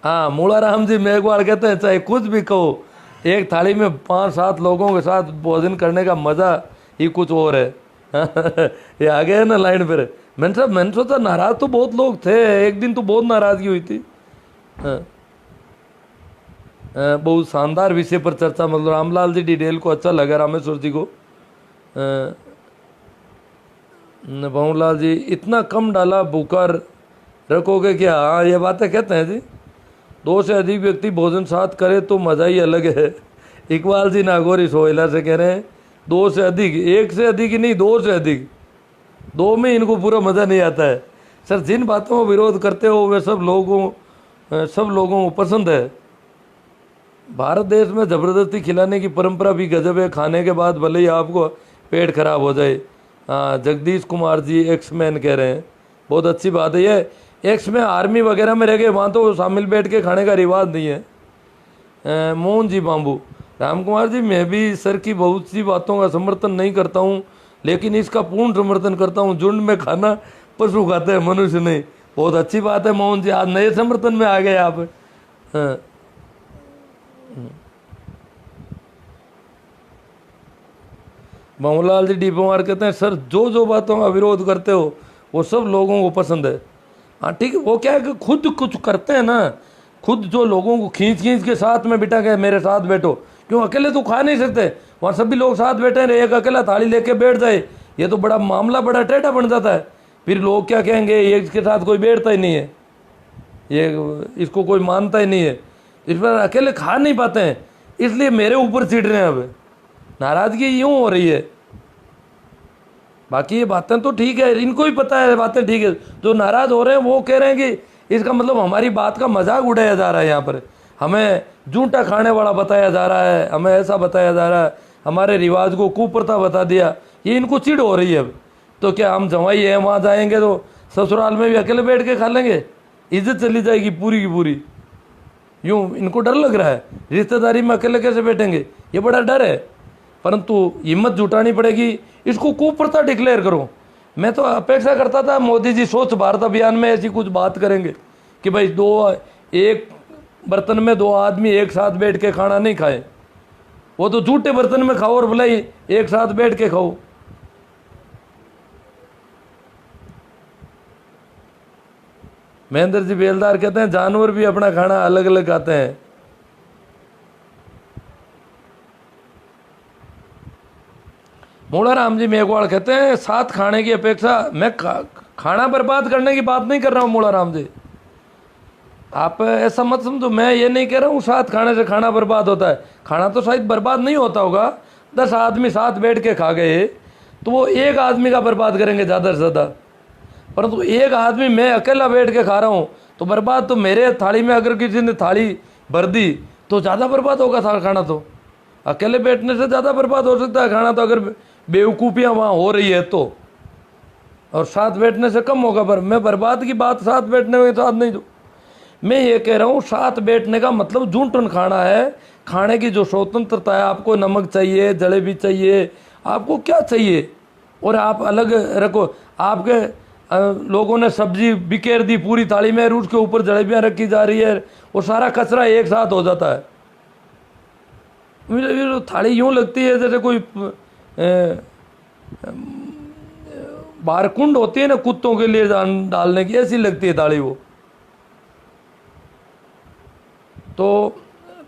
हाँ, मूलाराम जी मेघवाल कहते हैं चाहे कुछ भी कहो, एक थाली में 5-7 लोगों के साथ भोजन करने का मज़ा ही कुछ और है। ये आ गए ना लाइन पर। मैंने सोचा नाराज़ तो बहुत लोग थे, एक दिन तो बहुत नाराज़गी हुई थी। बहुत शानदार विषय पर चर्चा, मतलब रामलाल जी डिटेल को अच्छा लगा, रामेश्वर जी को। बाबूलाल जी, इतना कम डाला भूखा रखोगे क्या? हाँ, ये बातें कहते हैं जी। 2 से अधिक व्यक्ति भोजन साथ करे तो मज़ा ही अलग है। इकबाल जी नागौरी सोहेला से कह रहे हैं 2 से अधिक, 1 से अधिक ही नहीं, 2 से अधिक, 2 में इनको पूरा मज़ा नहीं आता है। सर, जिन बातों को विरोध करते हो वे सब लोगों को पसंद है। भारत देश में ज़बरदस्ती खिलाने की परंपरा भी गजब है, खाने के बाद भले ही आपको पेट खराब हो जाए। हाँ, जगदीश कुमार जी एक्समैन कह रहे हैं, बहुत अच्छी बात है। ये एक्स में आर्मी वगैरह में रह गए, वहाँ तो शामिल बैठ के खाने का रिवाज नहीं है। मोहन जी बाम्बू, राम कुमार जी, मैं भी सर की बहुत सी बातों का समर्थन नहीं करता हूँ, लेकिन इसका पूर्ण समर्थन करता हूँ। झुंड में खाना पशु खाते हैं, मनुष्य नहीं। बहुत अच्छी बात है मोहन जी, आज नए समर्थन में आ गए आप। हाँ, बाबूलाल जी डीपोमार कहते हैं सर, जो बातों का विरोध करते हो वो सब लोगों को पसंद है। हाँ ठीक है, वो क्या है कि खुद कुछ करते हैं ना, खुद जो लोगों को खींच के साथ में बिठा के मेरे साथ बैठो, क्यों अकेले तो खा नहीं सकते, वहाँ सभी लोग साथ बैठे रहे, एक अकेला थाली लेके बैठ जाए, ये तो बड़ा मामला बड़ा टेढ़ा बन जाता है। फिर लोग क्या कहेंगे, ये इसके साथ कोई बैठता ही नहीं है, ये इसको कोई मानता ही नहीं है, इस पर अकेले खा नहीं पाते हैं, इसलिए मेरे ऊपर चिढ़ रहे हैं। अब नाराज़गी यूँ हो रही है। बाकी ये बातें तो ठीक है, इनको ही पता है बातें ठीक है। जो नाराज़ हो रहे हैं वो कह रहे हैं कि इसका मतलब हमारी बात का मजाक उड़ाया जा रहा है, यहाँ पर हमें जूठा खाने वाला बताया जा रहा है, हमें ऐसा बताया जा रहा है, हमारे रिवाज को कुप्रथा बता दिया, ये इनको चिढ़ हो रही है। अब तो क्या हम जवाई हैं, वहाँ जाएंगे तो ससुराल में भी अकेले बैठ के खा लेंगे? इज्जत चली जाएगी पूरी की पूरी। यूं इनको डर लग रहा है, रिश्तेदारी में अकेले कैसे बैठेंगे, ये बड़ा डर है। परंतु हिम्मत जुटानी पड़ेगी, इसको कुप्रथा डिक्लेयर करो। मैं तो अपेक्षा करता था मोदी जी स्वच्छ भारत अभियान में ऐसी कुछ बात करेंगे कि भाई एक बर्तन में 2 आदमी एक साथ बैठ के खाना नहीं खाए, वो तो झूठे बर्तन में खाओ और भले ही एक साथ बैठ के खाओ। महेंद्र जी बेलदार कहते हैं जानवर भी अपना खाना अलग अलग खाते हैं। मूलाराम जी मेघवाल कहते हैं साथ खाने की अपेक्षा, मैं खाना बर्बाद करने की बात नहीं कर रहा हूं मूलाराम जी, आप ऐसा मत समझो। मैं ये नहीं कह रहा हूँ साथ खाने से खाना बर्बाद होता है, खाना तो शायद बर्बाद नहीं होता होगा। 10 आदमी साथ बैठ के खा गए तो वो एक आदमी का बर्बाद करेंगे ज़्यादा से ज़्यादा, परंतु एक आदमी मैं अकेला बैठ के खा रहा हूँ तो बर्बाद तो मेरे थाली में अगर किसी ने थाली भर दी तो ज़्यादा बर्बाद होगा खाना। तो अकेले बैठने से ज़्यादा बर्बाद हो सकता है खाना, तो अगर बेवकूफ़ियाँ वहाँ हो रही है तो, और साथ बैठने से कम होगा। पर मैं बर्बाद की बात साथ बैठने के साथ नहीं दूँ। मैं ये कह रहा हूँ साथ बैठने का मतलब जूठन खाना है। खाने की जो स्वतंत्रता है, आपको नमक चाहिए, जलेबी चाहिए, आपको क्या चाहिए, और आप अलग रखो। आपके लोगों ने सब्जी बिखेर दी पूरी थाली में, उसके ऊपर जलेबियाँ रखी जा रही है, वो सारा कचरा एक साथ हो जाता है। मुझे थाली यूँ लगती है जैसे कोई बाहर कुंड होती है ना कुत्तों के लिए डालने की, ऐसी लगती है थाली वो। तो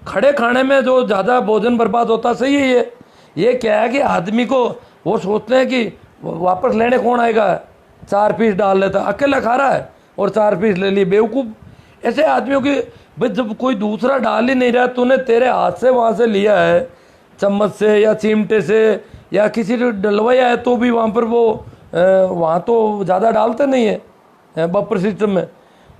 खड़े खाने में जो ज़्यादा भोजन बर्बाद होता सही है। ये क्या है कि आदमी को वो सोचते हैं कि वापस लेने कौन आएगा, 4 पीस डाल लेता, अकेला खा रहा है और 4 पीस ले लिए। बेवकूफ़ ऐसे आदमियों की, भाई जब कोई दूसरा डाल ही नहीं रहा, तूने तेरे हाथ से वहाँ से लिया है, चम्मच से या चिमटे से या किसी ने डलवाया है, तो भी वहाँ पर वो वहाँ तो ज़्यादा डालते नहीं है बफर सिस्टम में।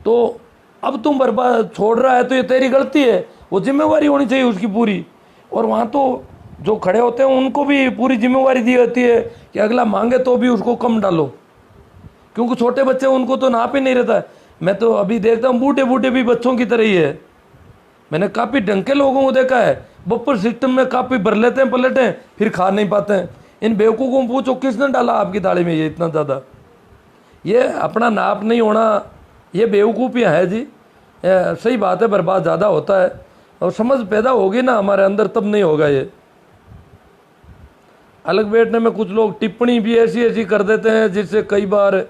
तो अब तुम बर्बाद छोड़ रहा है तो ये तेरी गलती है, वो जिम्मेवारी होनी चाहिए उसकी पूरी। और वहाँ तो जो खड़े होते हैं उनको भी पूरी जिम्मेवारी दी होती है कि अगला मांगे तो भी उसको कम डालो, क्योंकि छोटे बच्चे उनको तो नाप ही नहीं रहता है। मैं तो अभी देखता हूँ बूढ़े बूढ़े भी बच्चों की तरह ही है। मैंने काफ़ी ढंग के लोगों को देखा है, बफर सिस्टम में काफ़ी भर लेते हैं पलटें, फिर खा नहीं पाते हैं। इन बेवकूफ़ों को पूछो किसने डाला आपकी थाली में ये इतना ज़्यादा। ये अपना नाप नहीं होना, ये बेवकूफ़ियाँ है जी। सही बात है, बर्बाद ज़्यादा होता है, और समझ पैदा होगी ना हमारे अंदर तब नहीं होगा ये। अलग बैठने में कुछ लोग टिप्पणी भी ऐसी ऐसी कर देते हैं जिससे कई बार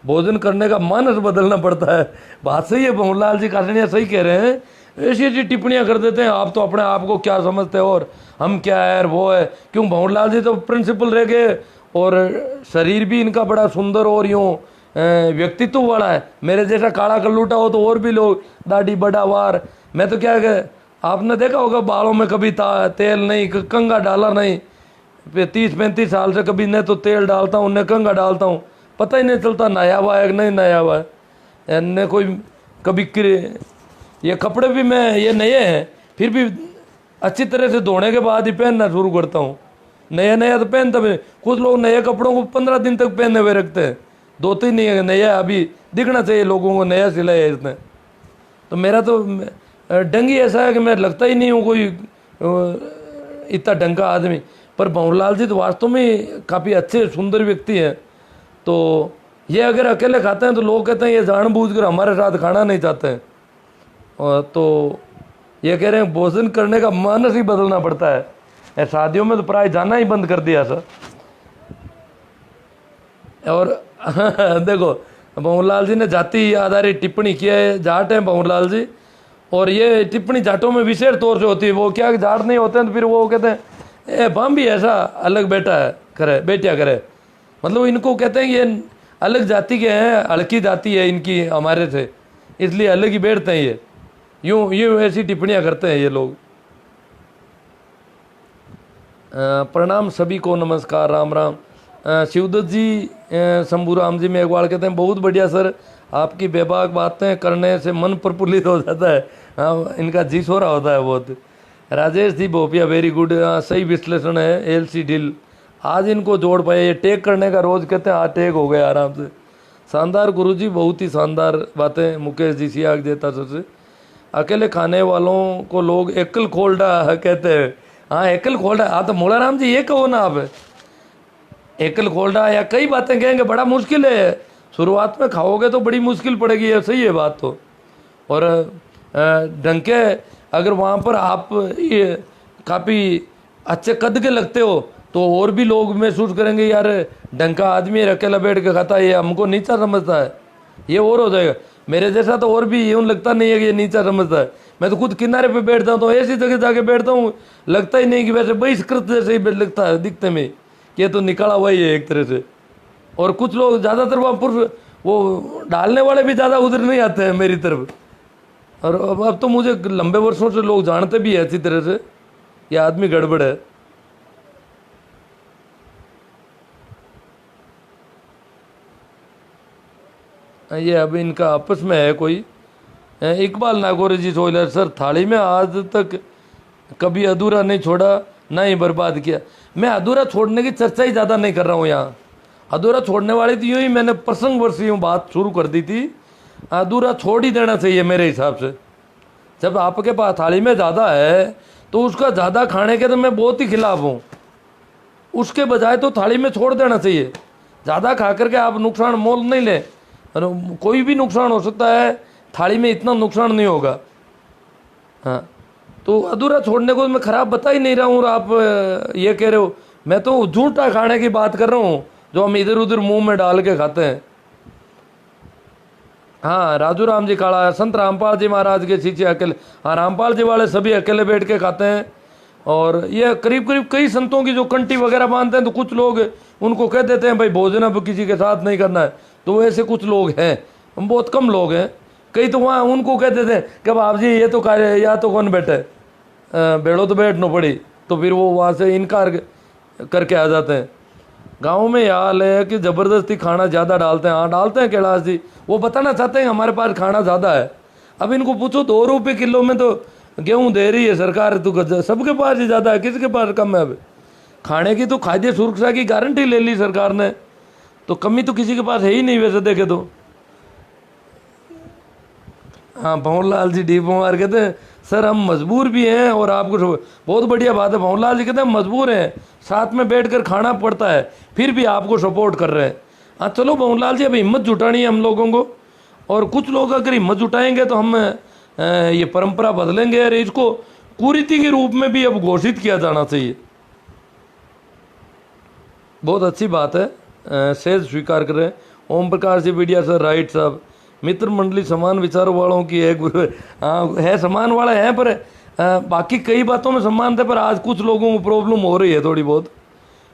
भोजन करने का मानस बदलना पड़ता है। बात सही है, भंवरलाल जी कासनिया सही कह रहे हैं। ऐसी ऐसी टिप्पणियाँ कर देते हैं, आप तो अपने आप को क्या समझते हो और हम क्या है वो है। क्यों, भंवरलाल जी तो प्रिंसिपल रह गए और शरीर भी इनका बड़ा सुंदर और यूँ व्यक्तित्व वाला है। मेरे जैसा काला कल्लूटा हो तो और भी लोग दाढ़ी बड़ा वार। मैं तो क्या कह, आपने देखा होगा बालों में कभी तेल नहीं, कंघा डाला नहीं। 30-35 साल से कभी न तो तेल डालता हूँ न कंघा डालता हूँ, पता ही नहीं चलता नया हुआ है नहीं नया हुआ है। न कोई कभी ये कपड़े भी मैं ये नए हैं फिर भी अच्छी तरह से धोने के बाद ही पहनना शुरू करता हूँ। नया नया तो पहनता मैं, कुछ लोग नए कपड़ों को 15 दिन तक पहने हुए रखते हैं, धोते ही नहीं है। नया अभी दिखना चाहिए लोगों को, नया सिलाया है इसने। तो मेरा तो ढंग ही ऐसा है कि मैं लगता ही नहीं हूँ कोई इतना ढंग का आदमी। पर भंवरलाल जी तो वास्तव में काफ़ी अच्छे सुंदर व्यक्ति हैं। तो ये अगर अकेले खाते हैं तो लोग कहते हैं ये जानबूझकर हमारे साथ खाना नहीं चाहते हैं। और तो ये कह रहे हैं भोजन करने का मानस ही बदलना पड़ता है। शादियों में तो प्राय जाना ही बंद कर दिया सर। और देखो भंवरलाल जी ने जाति आधारित टिप्पणी की है, जाट हैं भंवरलाल जी, और ये टिप्पणी जाटों में विशेष तौर से होती है। वो क्या जाट नहीं होते हैं तो फिर वो कहते हैं ए बम भी ऐसा अलग बेटा है करे बेटिया करे, मतलब इनको कहते हैं ये अलग जाति के हैं, हल्की जाति है इनकी हमारे से, इसलिए अलग ही बैठते हैं ये। यूँ ऐसी टिप्पणियाँ करते हैं ये लोग। प्रणाम सभी को, नमस्कार, राम राम। शिवदत्त जी शंभूराम जी मेघवाल कहते हैं बहुत बढ़िया सर, आपकी बेबाक बातें करने से मन प्रफुल्लित हो जाता है। हाँ, इनका जी सो रहा होता है बहुत। राजेश जी भोपिया वेरी गुड, सही विश्लेषण है। एलसी ढिल आज इनको जोड़ पाए, ये टेक करने का रोज कहते हैं, आज टेक हो गया आराम से। शानदार गुरुजी, बहुत ही शानदार बातें मुकेश जी सियाग देता सबसे। अकेले खाने वालों को लोग एकल खोलडा कहते हैं। हाँ एकल खोलडा, हाँ तो मोलाराम जी ये कहो ना आप, एकल खोलडा या कई बातें कहेंगे, बड़ा मुश्किल है। शुरुआत में खाओगे तो बड़ी मुश्किल पड़ेगी, ये सही है बात तो। और ढंग के अगर वहाँ पर आप ये काफ़ी अच्छे कद के लगते हो तो और भी लोग महसूस करेंगे यार ढंग का आदमी है, अकेला बैठ के खाता है, ये हमको नीचा समझता है, ये और हो जाएगा। मेरे जैसा तो और भी यूँ लगता नहीं है कि ये नीचा समझता है। मैं तो खुद किनारे पे बैठता हूँ तो ऐसी जगह जाके बैठता हूँ, लगता ही नहीं कि वैसे बहिष्कृत जैसे ही लगता है दिखते में कि ये तो निकाला हुआ ही है एक तरह से। और कुछ लोग ज़्यादातर वहाँ पुरुष वो डालने वाले भी ज़्यादा उधर नहीं आते हैं मेरी तरफ। और अब तो मुझे लंबे वर्षों से लोग जानते भी है अच्छी तरह से ये आदमी गड़बड़ है। ये अब इनका आपस में है कोई। इकबाल नागौरी जी सोइलर, सर थाली में आज तक कभी अधूरा नहीं छोड़ा ना ही बर्बाद किया। मैं अधूरा छोड़ने की चर्चा ही ज़्यादा नहीं कर रहा हूँ यहाँ। अधूरा छोड़ने वाली तो यूँ ही मैंने प्रसंग वर्ष यूँ बात शुरू कर दी थी। अधूरा छोड़ ही देना चाहिए मेरे हिसाब से। जब आपके पास थाली में ज़्यादा है तो उसका ज़्यादा खाने के तो मैं बहुत ही खिलाफ हूँ। उसके बजाय तो थाली में छोड़ देना चाहिए। ज़्यादा खा करके आप नुकसान मोल नहीं लें, कोई भी नुकसान हो सकता है, थाली में इतना नुकसान नहीं होगा। हाँ तो अधूरा छोड़ने को मैं खराब बता ही नहीं रहा हूँ। और आप ये कह रहे हो, मैं तो झूठा खाने की बात कर रहा हूँ जो हम इधर उधर मुंह में डाल के खाते हैं। हाँ राजू राम जी काड़ा, संत रामपाल जी महाराज के शिष्य अकेले, हाँ रामपाल जी वाले सभी अकेले बैठ के खाते हैं। और ये करीब करीब कई संतों की जो कंठी वगैरह बांधते हैं तो कुछ लोग उनको कह देते हैं भाई भोजन अब किसी के साथ नहीं करना है, तो ऐसे कुछ लोग हैं, हम बहुत कम लोग हैं। कई तो वहाँ उनको कह देते हैं कि आप जी ये तो कार्य या तो कौन बैठे, बैठो तो बैठना पड़ी, तो फिर वो वहाँ से इनकार करके आ जाते हैं। गाँव में यह हाल है कि ज़बरदस्ती खाना ज़्यादा डालते हैं। हाँ डालते हैं कैलाश जी, वो बताना चाहते हैं हमारे पास खाना ज़्यादा है। अब इनको पूछो 2 रुपये किलो में तो गेहूँ दे रही है सरकार, तो सबके पास ही ज़्यादा है, किसके पास कम है। अब खाने की तो खाद्य सुरक्षा की गारंटी ले ली सरकार ने, तो कमी तो किसी के पास है ही नहीं वैसे देखे तो। हाँ भंवरलाल जी डी पवार कहते हैं सर हम मजबूर भी हैं और आपको बहुत बढ़िया बात है। भंवरलाल जी कहते हैं मजबूर हैं, साथ में बैठकर खाना पड़ता है, फिर भी आपको सपोर्ट कर रहे हैं। हाँ चलो भंवरलाल जी अब हिम्मत जुटानी है हम लोगों को, और कुछ लोग अगर हिम्मत जुटाएंगे तो हम ये परंपरा बदलेंगे और इसको कुरीति के रूप में भी अब घोषित किया जाना चाहिए। बहुत अच्छी बात है, सेज स्वीकार कर रहे हैं। Om Prakash ji media sir right साहब, मित्र मंडली समान विचारों वालों की है गुरु। हाँ है समान वाले हैं, पर बाकी कई बातों में समान थे, पर आज कुछ लोगों को प्रॉब्लम हो रही है थोड़ी बहुत,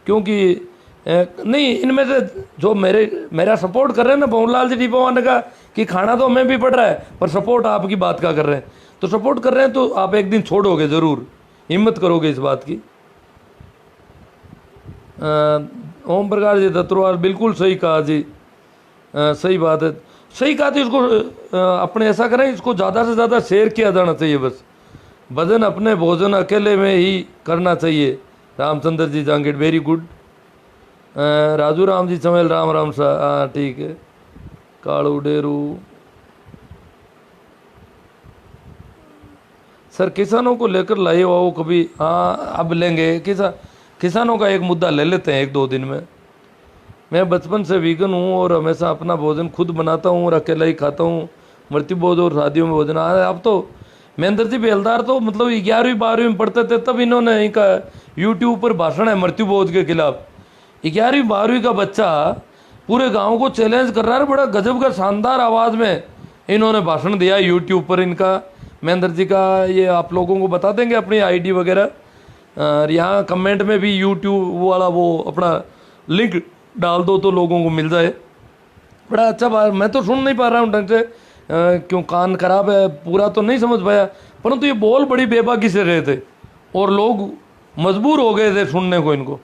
क्योंकि नहीं इनमें से जो मेरा सपोर्ट कर रहे हैं ना, भंवरलाल जी डी पवार ने कहा कि खाना तो हमें भी पड़ रहा है पर सपोर्ट आपकी बात का कर रहे हैं, तो सपोर्ट कर रहे हैं तो आप एक दिन छोड़ोगे ज़रूर, हिम्मत करोगे इस बात की। ओम प्रकाश जी दत्तरवाल बिल्कुल सही कहा जी, सही बात है, सही कहा थी। इसको अपने ऐसा करें, इसको ज़्यादा से ज़्यादा शेयर किया जाना चाहिए। बस भजन अपने भोजन अकेले में ही करना चाहिए। Ramchandra ji Jangid very good. राजू राम जी चमेल राम राम सा, हाँ ठीक है। कालू डेरू सर किसानों को लेकर लाए हो कभी? हाँ अब लेंगे, किसानों का एक मुद्दा ले लेते हैं 1-2 दिन में। मैं बचपन से वीगन हूँ और हमेशा अपना भोजन खुद बनाता हूँ और अकेला ही खाता हूँ। मृत्यु भोज और शादियों में भोजन अब तो महेंद्र जी बेलदार तो मतलब 11वीं-12वीं में पढ़ते थे तब इन्होंने इनका यूट्यूब पर भाषण है मृत्यु भोज के खिलाफ। 11वीं-12वीं का बच्चा पूरे गांव को चैलेंज कर रहा है, बड़ा गजब का शानदार आवाज़ में इन्होंने भाषण दिया यूट्यूब पर। इनका महेंद्र जी का ये आप लोगों को बता देंगे अपनी आईडी वगैरह, और यहाँ कमेंट में भी यूट्यूब वाला वो अपना लिंक डाल दो तो लोगों को मिल जाए। बड़ा अच्छा बात, मैं तो सुन नहीं पा रहा हूँ ढंग से, क्यों कान खराब है, पूरा तो नहीं समझ पाया, परंतु ये बोल बड़ी बेबाकी से रहे थे और लोग मजबूर हो गए थे सुनने को इनको।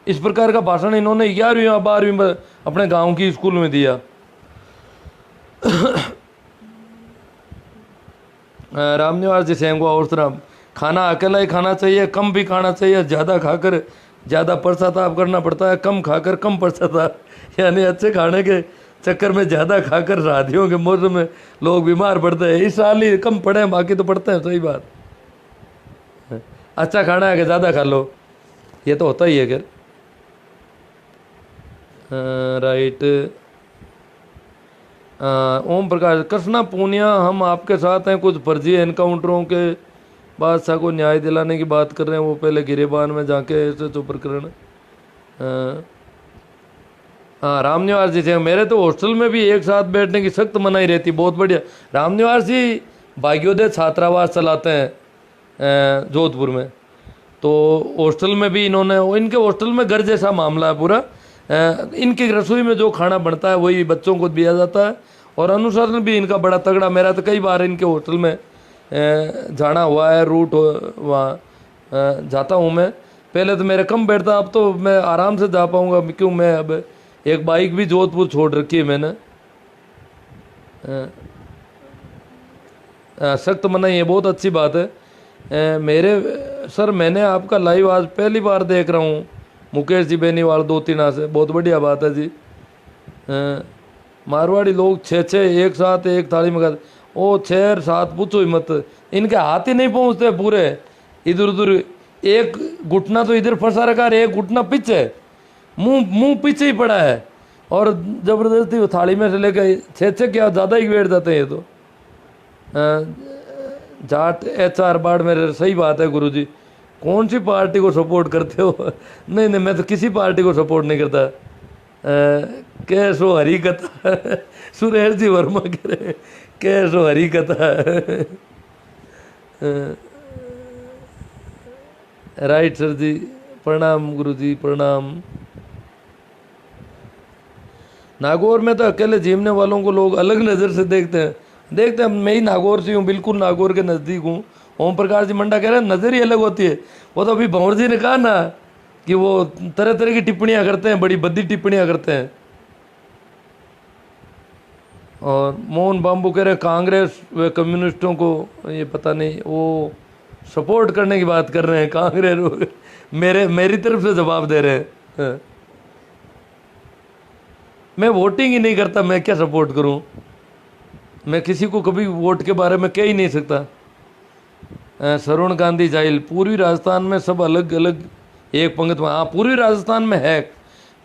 इस प्रकार का भाषण इन्होंने 11वीं-12वीं में अपने गांव की स्कूल में दिया। रामनिवास जी सेंगवा और तरह खाना अकेला ही खाना चाहिए, कम भी खाना चाहिए। ज़्यादा खाकर ज़्यादा पश्चाताप करना पड़ता है, कम खाकर कम पश्चाताप। यानी अच्छे खाने के चक्कर में ज़्यादा खाकर शादियों के मौसम में लोग बीमार पड़ते हैं। इस साल ही कम पड़े हैं, बाकी तो पड़ते हैं। सही बात। अच्छा खाना है कि ज़्यादा खा लो, ये तो होता ही है। खैर राइट। ओम प्रकाश कृष्णा पूनिया, हम आपके साथ हैं। कुछ फर्जी एनकाउंटरों के बादशाह को न्याय दिलाने की बात कर रहे हैं, वो पहले गिरेबान में जाके ऐसे तो प्रकरण। हाँ रामनिवास जी थे। मेरे तो हॉस्टल में भी एक साथ बैठने की सख्त मनाही रहती। बहुत बढ़िया। रामनिवास जी भाग्योदय छात्रावास चलाते हैं जोधपुर में, तो हॉस्टल में भी इन्होंने, इनके हॉस्टल में घर जैसा मामला है पूरा। इनकी रसोई में जो खाना बनता है वही बच्चों को दिया जाता है, और अनुशासन भी इनका बड़ा तगड़ा। मेरा तो कई बार इनके होटल में जाना हुआ है, रूट वहाँ जाता हूँ मैं। पहले तो मेरे कम बैठता, अब तो मैं आराम से जा पाऊँगा, क्यों मैं अब एक बाइक भी जोधपुर छोड़ रखी है मैंने। सख्त मनाही है, बहुत अच्छी बात है। मेरे सर मैंने आपका लाइव आज पहली बार देख रहा हूँ। मुकेश जी बेनीवाल 2-3 से, बहुत बढ़िया बात है जी। मारवाड़ी लोग 6-6 एक साथ एक थाली में खाते। ओ 6-7 पूछो ही मत, इनके हाथ ही नहीं पहुँचते पूरे। इधर उधर एक घुटना तो इधर फंसा रखा है, एक घुटना पीछे, मुंह पीछे ही पड़ा है, और ज़बरदस्ती वो थाली में से लेकर 6-6 क्या ज़्यादा ही बैठ जाते हैं ये तो। जाट HR बाढ़ मेरे। सही बात है गुरुजी। कौन सी पार्टी को सपोर्ट करते हो? नहीं नहीं, मैं तो किसी पार्टी को सपोर्ट नहीं करता। कैसो हरी कथा सुरेश जी वर्मा कह रहे कैसो हरी कथा। राइट सर जी, प्रणाम गुरुजी प्रणाम। नागौर में तो अकेले जीवने वालों को लोग अलग नज़र से देखते हैं। मैं ही नागौर से हूँ, बिल्कुल नागौर के नज़दीक हूँ। ओम प्रकाश जी मंडा कह रहे हैं नज़र ही अलग होती है। वो तो अभी भंवर जी ने कहा ना कि वो तरह तरह की टिप्पणियाँ करते हैं, बड़ी भद्दी टिप्पणियाँ करते हैं। और मोहन बाम्बू कह रहे हैं कांग्रेस व कम्युनिस्टों को ये पता नहीं, वो सपोर्ट करने की बात कर रहे हैं। कांग्रेस मेरी तरफ से जवाब दे रहे हैं। मैं वोटिंग ही नहीं करता, मैं क्या सपोर्ट करूं? मैं किसी को कभी वोट के बारे में कह ही नहीं सकता। सरुण गांधी जाइल, पूर्वी राजस्थान में सब अलग अलग एक पंगत में। हाँ पूर्वी राजस्थान में है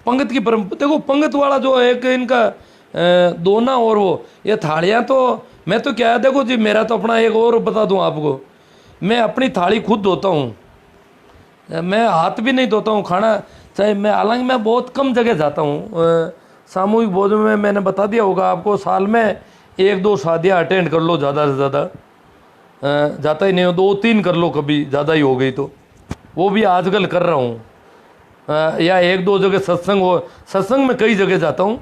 पंगत की परंपरा। देखो पंगत वाला जो एक इनका दोना और वो ये थालियाँ, तो मैं तो क्या है, देखो जी मेरा तो अपना एक और बता दूं आपको, मैं अपनी थाली खुद धोता हूँ। मैं हाथ भी नहीं धोता हूँ खाना, चाहे मैं, हालांकि मैं बहुत कम जगह जाता हूँ। सामूहिक भोजन में मैंने बता दिया होगा आपको, साल में 1-2 शादियाँ अटेंड कर लो, ज़्यादा से ज़्यादा। जाता ही नहीं हो, 2-3 कर लो, कभी ज़्यादा ही हो गई तो वो भी आजकल कर रहा हूँ। या 1-2 जगह सत्संग हो, सत्संग में कई जगह जाता हूँ,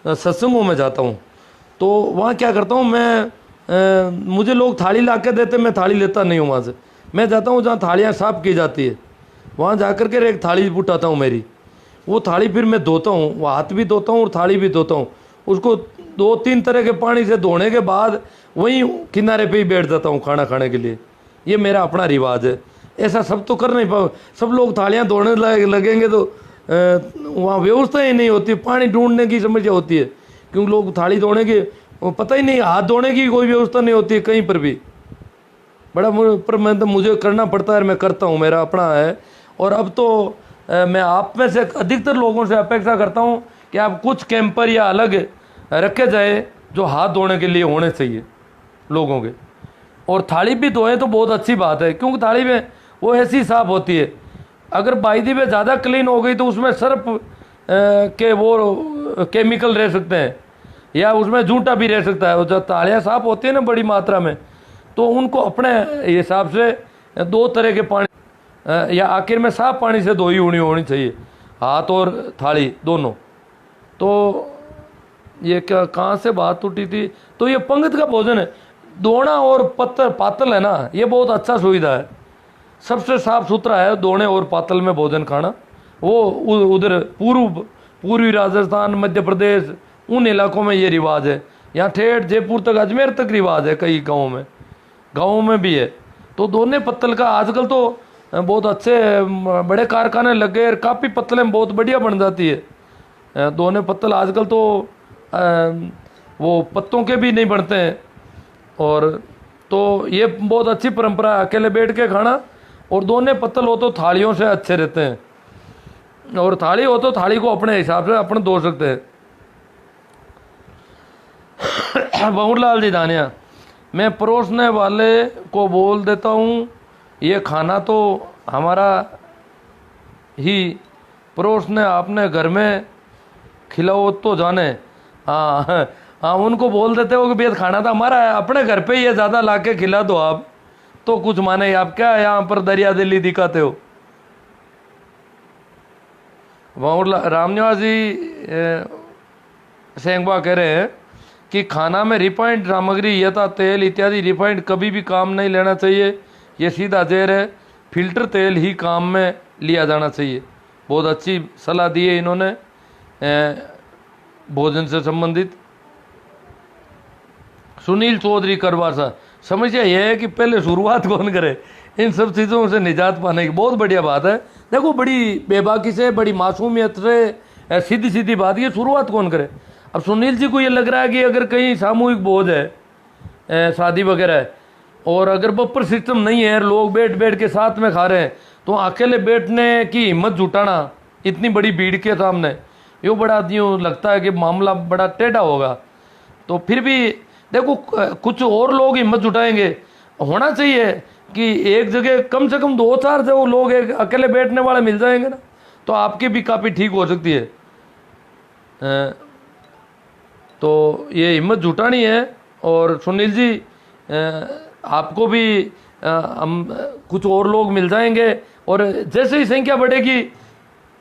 सत्संगों में जाता हूँ, तो वहाँ क्या करता हूँ मैं, मुझे लोग थाली ला के देते, मैं थाली लेता नहीं हूँ वहाँ से। मैं जाता हूँ जहाँ थालियाँ साफ़ की जाती है, वहाँ जा कर के एक थाली उठाता हूँ मेरी, वो थाली फिर मैं धोता हूँ, वो हाथ भी धोता हूँ और थाली भी धोता हूँ। उसको 2-3 तरह के पानी से धोने के बाद वहीं किनारे पे ही बैठ जाता हूँ खाना खाने के लिए। ये मेरा अपना रिवाज है। ऐसा सब तो कर नहीं पाओ, सब लोग थालियाँ धोने लगेंगे तो वहाँ व्यवस्था ही नहीं होती, पानी ढूंढने की समस्या होती है, क्योंकि लोग थाली धोने की पता ही नहीं, हाथ धोने की कोई व्यवस्था नहीं होती है कहीं पर भी। बड़ा पर मैं तो मुझे करना पड़ता है, मैं करता हूँ, मेरा अपना है। और अब तो मैं आप में से अधिकतर लोगों से अपेक्षा करता हूँ कि आप कुछ कैंपर या अलग रखे जाए जो हाथ धोने के लिए होने चाहिए लोगों के, और थाली भी धोए तो बहुत अच्छी बात है, क्योंकि थाली में वो ऐसी साफ होती है। अगर बाइदी में ज़्यादा क्लीन हो गई तो उसमें सर्फ के वो केमिकल रह सकते हैं, या उसमें जूठा भी रह सकता है। और जब थालियाँ साफ होती है ना बड़ी मात्रा में, तो उनको अपने हिसाब से 2 तरह के पानी या आखिर में साफ पानी से धोई होनी चाहिए, हाथ और थाली दोनों। तो ये क्या, कहाँ से बात उठी थी? तो ये पंगत का भोजन है, दोना और पातल है ना, ये बहुत अच्छा सुविधा है, सबसे साफ सुथरा है दोने और पातल में भोजन खाना। वो उधर पूर्वी राजस्थान, मध्य प्रदेश, उन इलाकों में ये रिवाज है। यहाँ ठेठ जयपुर तक, अजमेर तक रिवाज है, कई गाँवों में भी है। तो दोने पत्तल का आजकल तो बहुत अच्छे बड़े कारखाने लग गए, काफ़ी पत्तलें बहुत बढ़िया बन जाती है। दोने पत्तल आजकल तो वो पत्तों के भी नहीं बनते हैं। और तो ये बहुत अच्छी परंपरा है, अकेले बैठ के खाना। और दोनों पत्तल हो तो थालियों से अच्छे रहते हैं, और थाली हो तो थाली को अपने हिसाब से अपन धो सकते हैं। बहुलाल जी दानिया, मैं परोसने वाले को बोल देता हूँ ये खाना तो हमारा ही, परोसने आपने घर में खिलाओ तो जाने। हाँ हाँ, उनको बोल देते हो कि भैया खाना तो हमारा है, अपने घर पे ये ज़्यादा ला के खिला दो आप, तो कुछ माने। आप क्या यहाँ पर दरिया दिल्ली दिखाते हो। रामनिवास जी सेंगवा कह रहे हैं कि खाना में रिफाइंड सामग्री यथा तेल इत्यादि रिफाइंड कभी भी काम नहीं लेना चाहिए, ये सीधा जहर है। फिल्टर तेल ही काम में लिया जाना चाहिए। बहुत अच्छी सलाह दी है इन्होंने भोजन से संबंधित। सुनील चौधरी करवासा, समस्या यह है कि पहले शुरुआत कौन करे इन सब चीज़ों से निजात पाने की। बहुत बढ़िया बात है। देखो, बड़ी बेबाकी से, बड़ी मासूमियत से सीधी सीधी बात, ये शुरुआत कौन करे। अब सुनील जी को ये लग रहा है कि अगर कहीं सामूहिक भोज है, शादी वगैरह है, और अगर बफर सिस्टम नहीं है, लोग बैठ बैठ के साथ में खा रहे हैं, तो अकेले बैठने की हिम्मत जुटाना इतनी बड़ी भीड़ के सामने, ये बड़ा यूँ लगता है कि मामला बड़ा टेढ़ा होगा। तो फिर भी देखो, कुछ और लोग हिम्मत जुटाएंगे। होना चाहिए कि एक जगह कम से कम 2-4 जो लोग एक अकेले बैठने वाले मिल जाएंगे ना, तो आपकी भी काफ़ी ठीक हो सकती है। तो ये हिम्मत जुटानी है। और सुनील जी, आपको भी हम कुछ और लोग मिल जाएंगे, और जैसे ही संख्या बढ़ेगी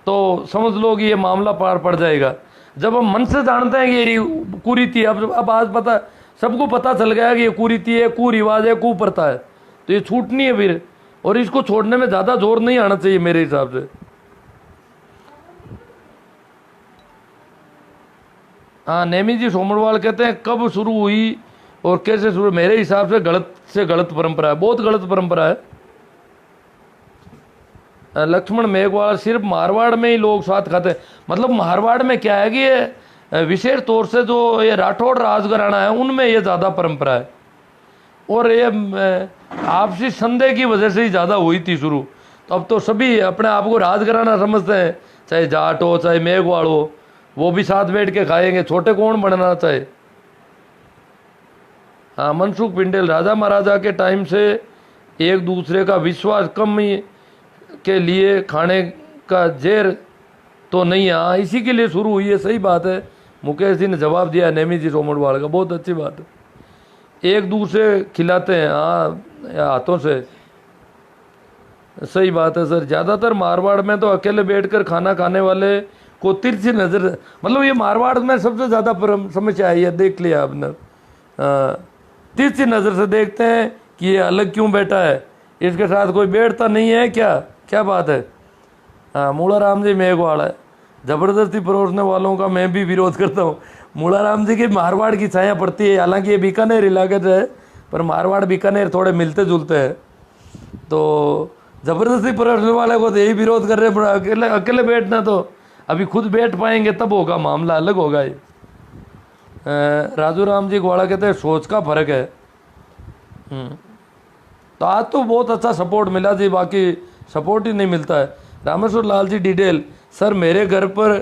तो समझ लो कि ये मामला पार पड़ जाएगा। जब हम मन से जानते हैं कि ये कुरीति है, अब आज पता, सबको पता चल गया कि ये कुरीति है, कुरिवाज है, कुप्रथा है, तो ये छूटनी है फिर। और इसको छोड़ने में ज़्यादा जोर नहीं आना चाहिए मेरे हिसाब से। हाँ, नेमी जी सोमरवाल कहते हैं कब शुरू हुई और कैसे शुरू। मेरे हिसाब से गलत परंपरा है, बहुत गलत परंपरा है। लक्ष्मण मेघवाल, सिर्फ मारवाड़ में ही लोग साथ खाते हैं। मतलब मारवाड़ में क्या है कि ये विशेष तौर से जो ये राठौड़ राजघराना है, उनमें ये ज़्यादा परंपरा है। और ये आपसी संदेह की वजह से ही ज़्यादा हुई थी शुरू। तो अब तो सभी अपने आप को राजघराना समझते हैं, चाहे जाट हो चाहे मेघवाड़ हो, वो भी साथ बैठ के खाएंगे, छोटे कौन बनना चाहे। हाँ, मनसुख पिंडेल, राजा महाराजा के टाइम से एक दूसरे का विश्वास कम के लिए खाने का जहर तो नहीं है। हाँ, इसी के लिए शुरू हुई है, सही बात है। मुकेश जी ने जवाब दिया नेमी जी सोमरवाल का, बहुत अच्छी बात है। एक दूसरे खिलाते हैं, हाँ, हाथों से, सही बात है सर। ज़्यादातर मारवाड़ में तो अकेले बैठकर खाना खाने वाले को तिरछी नज़र, मतलब ये मारवाड़ में सबसे ज़्यादा समस्या आई है, देख लिया आपने। तिरछी नज़र से देखते हैं कि ये अलग क्यों बैठा है, इसके साथ कोई बैठता नहीं है क्या, क्या बात है। हाँ, मूलाराम जी मेघवाड़ है, ज़बरदस्ती परोसने वालों का मैं भी विरोध करता हूँ। मूलाराम जी की मारवाड़ की छाया पड़ती है, हालांकि ये बीकानेर इलाके से है, पर मारवाड़ बीकानेर थोड़े मिलते जुलते हैं। तो ज़बरदस्ती परोसने वाले को तो यही विरोध कर रहे हैं, अकेले अकेले बैठना, तो अभी खुद बैठ पाएंगे तब होगा, मामला अलग होगा ये। राजू राम जी ग्वाड़ा कहते हैं सोच का फर्क है। तो आज तो बहुत अच्छा सपोर्ट मिला जी, बाकी सपोर्ट ही नहीं मिलता है। रामेश्वर लाल जी डिटेल, सर मेरे घर पर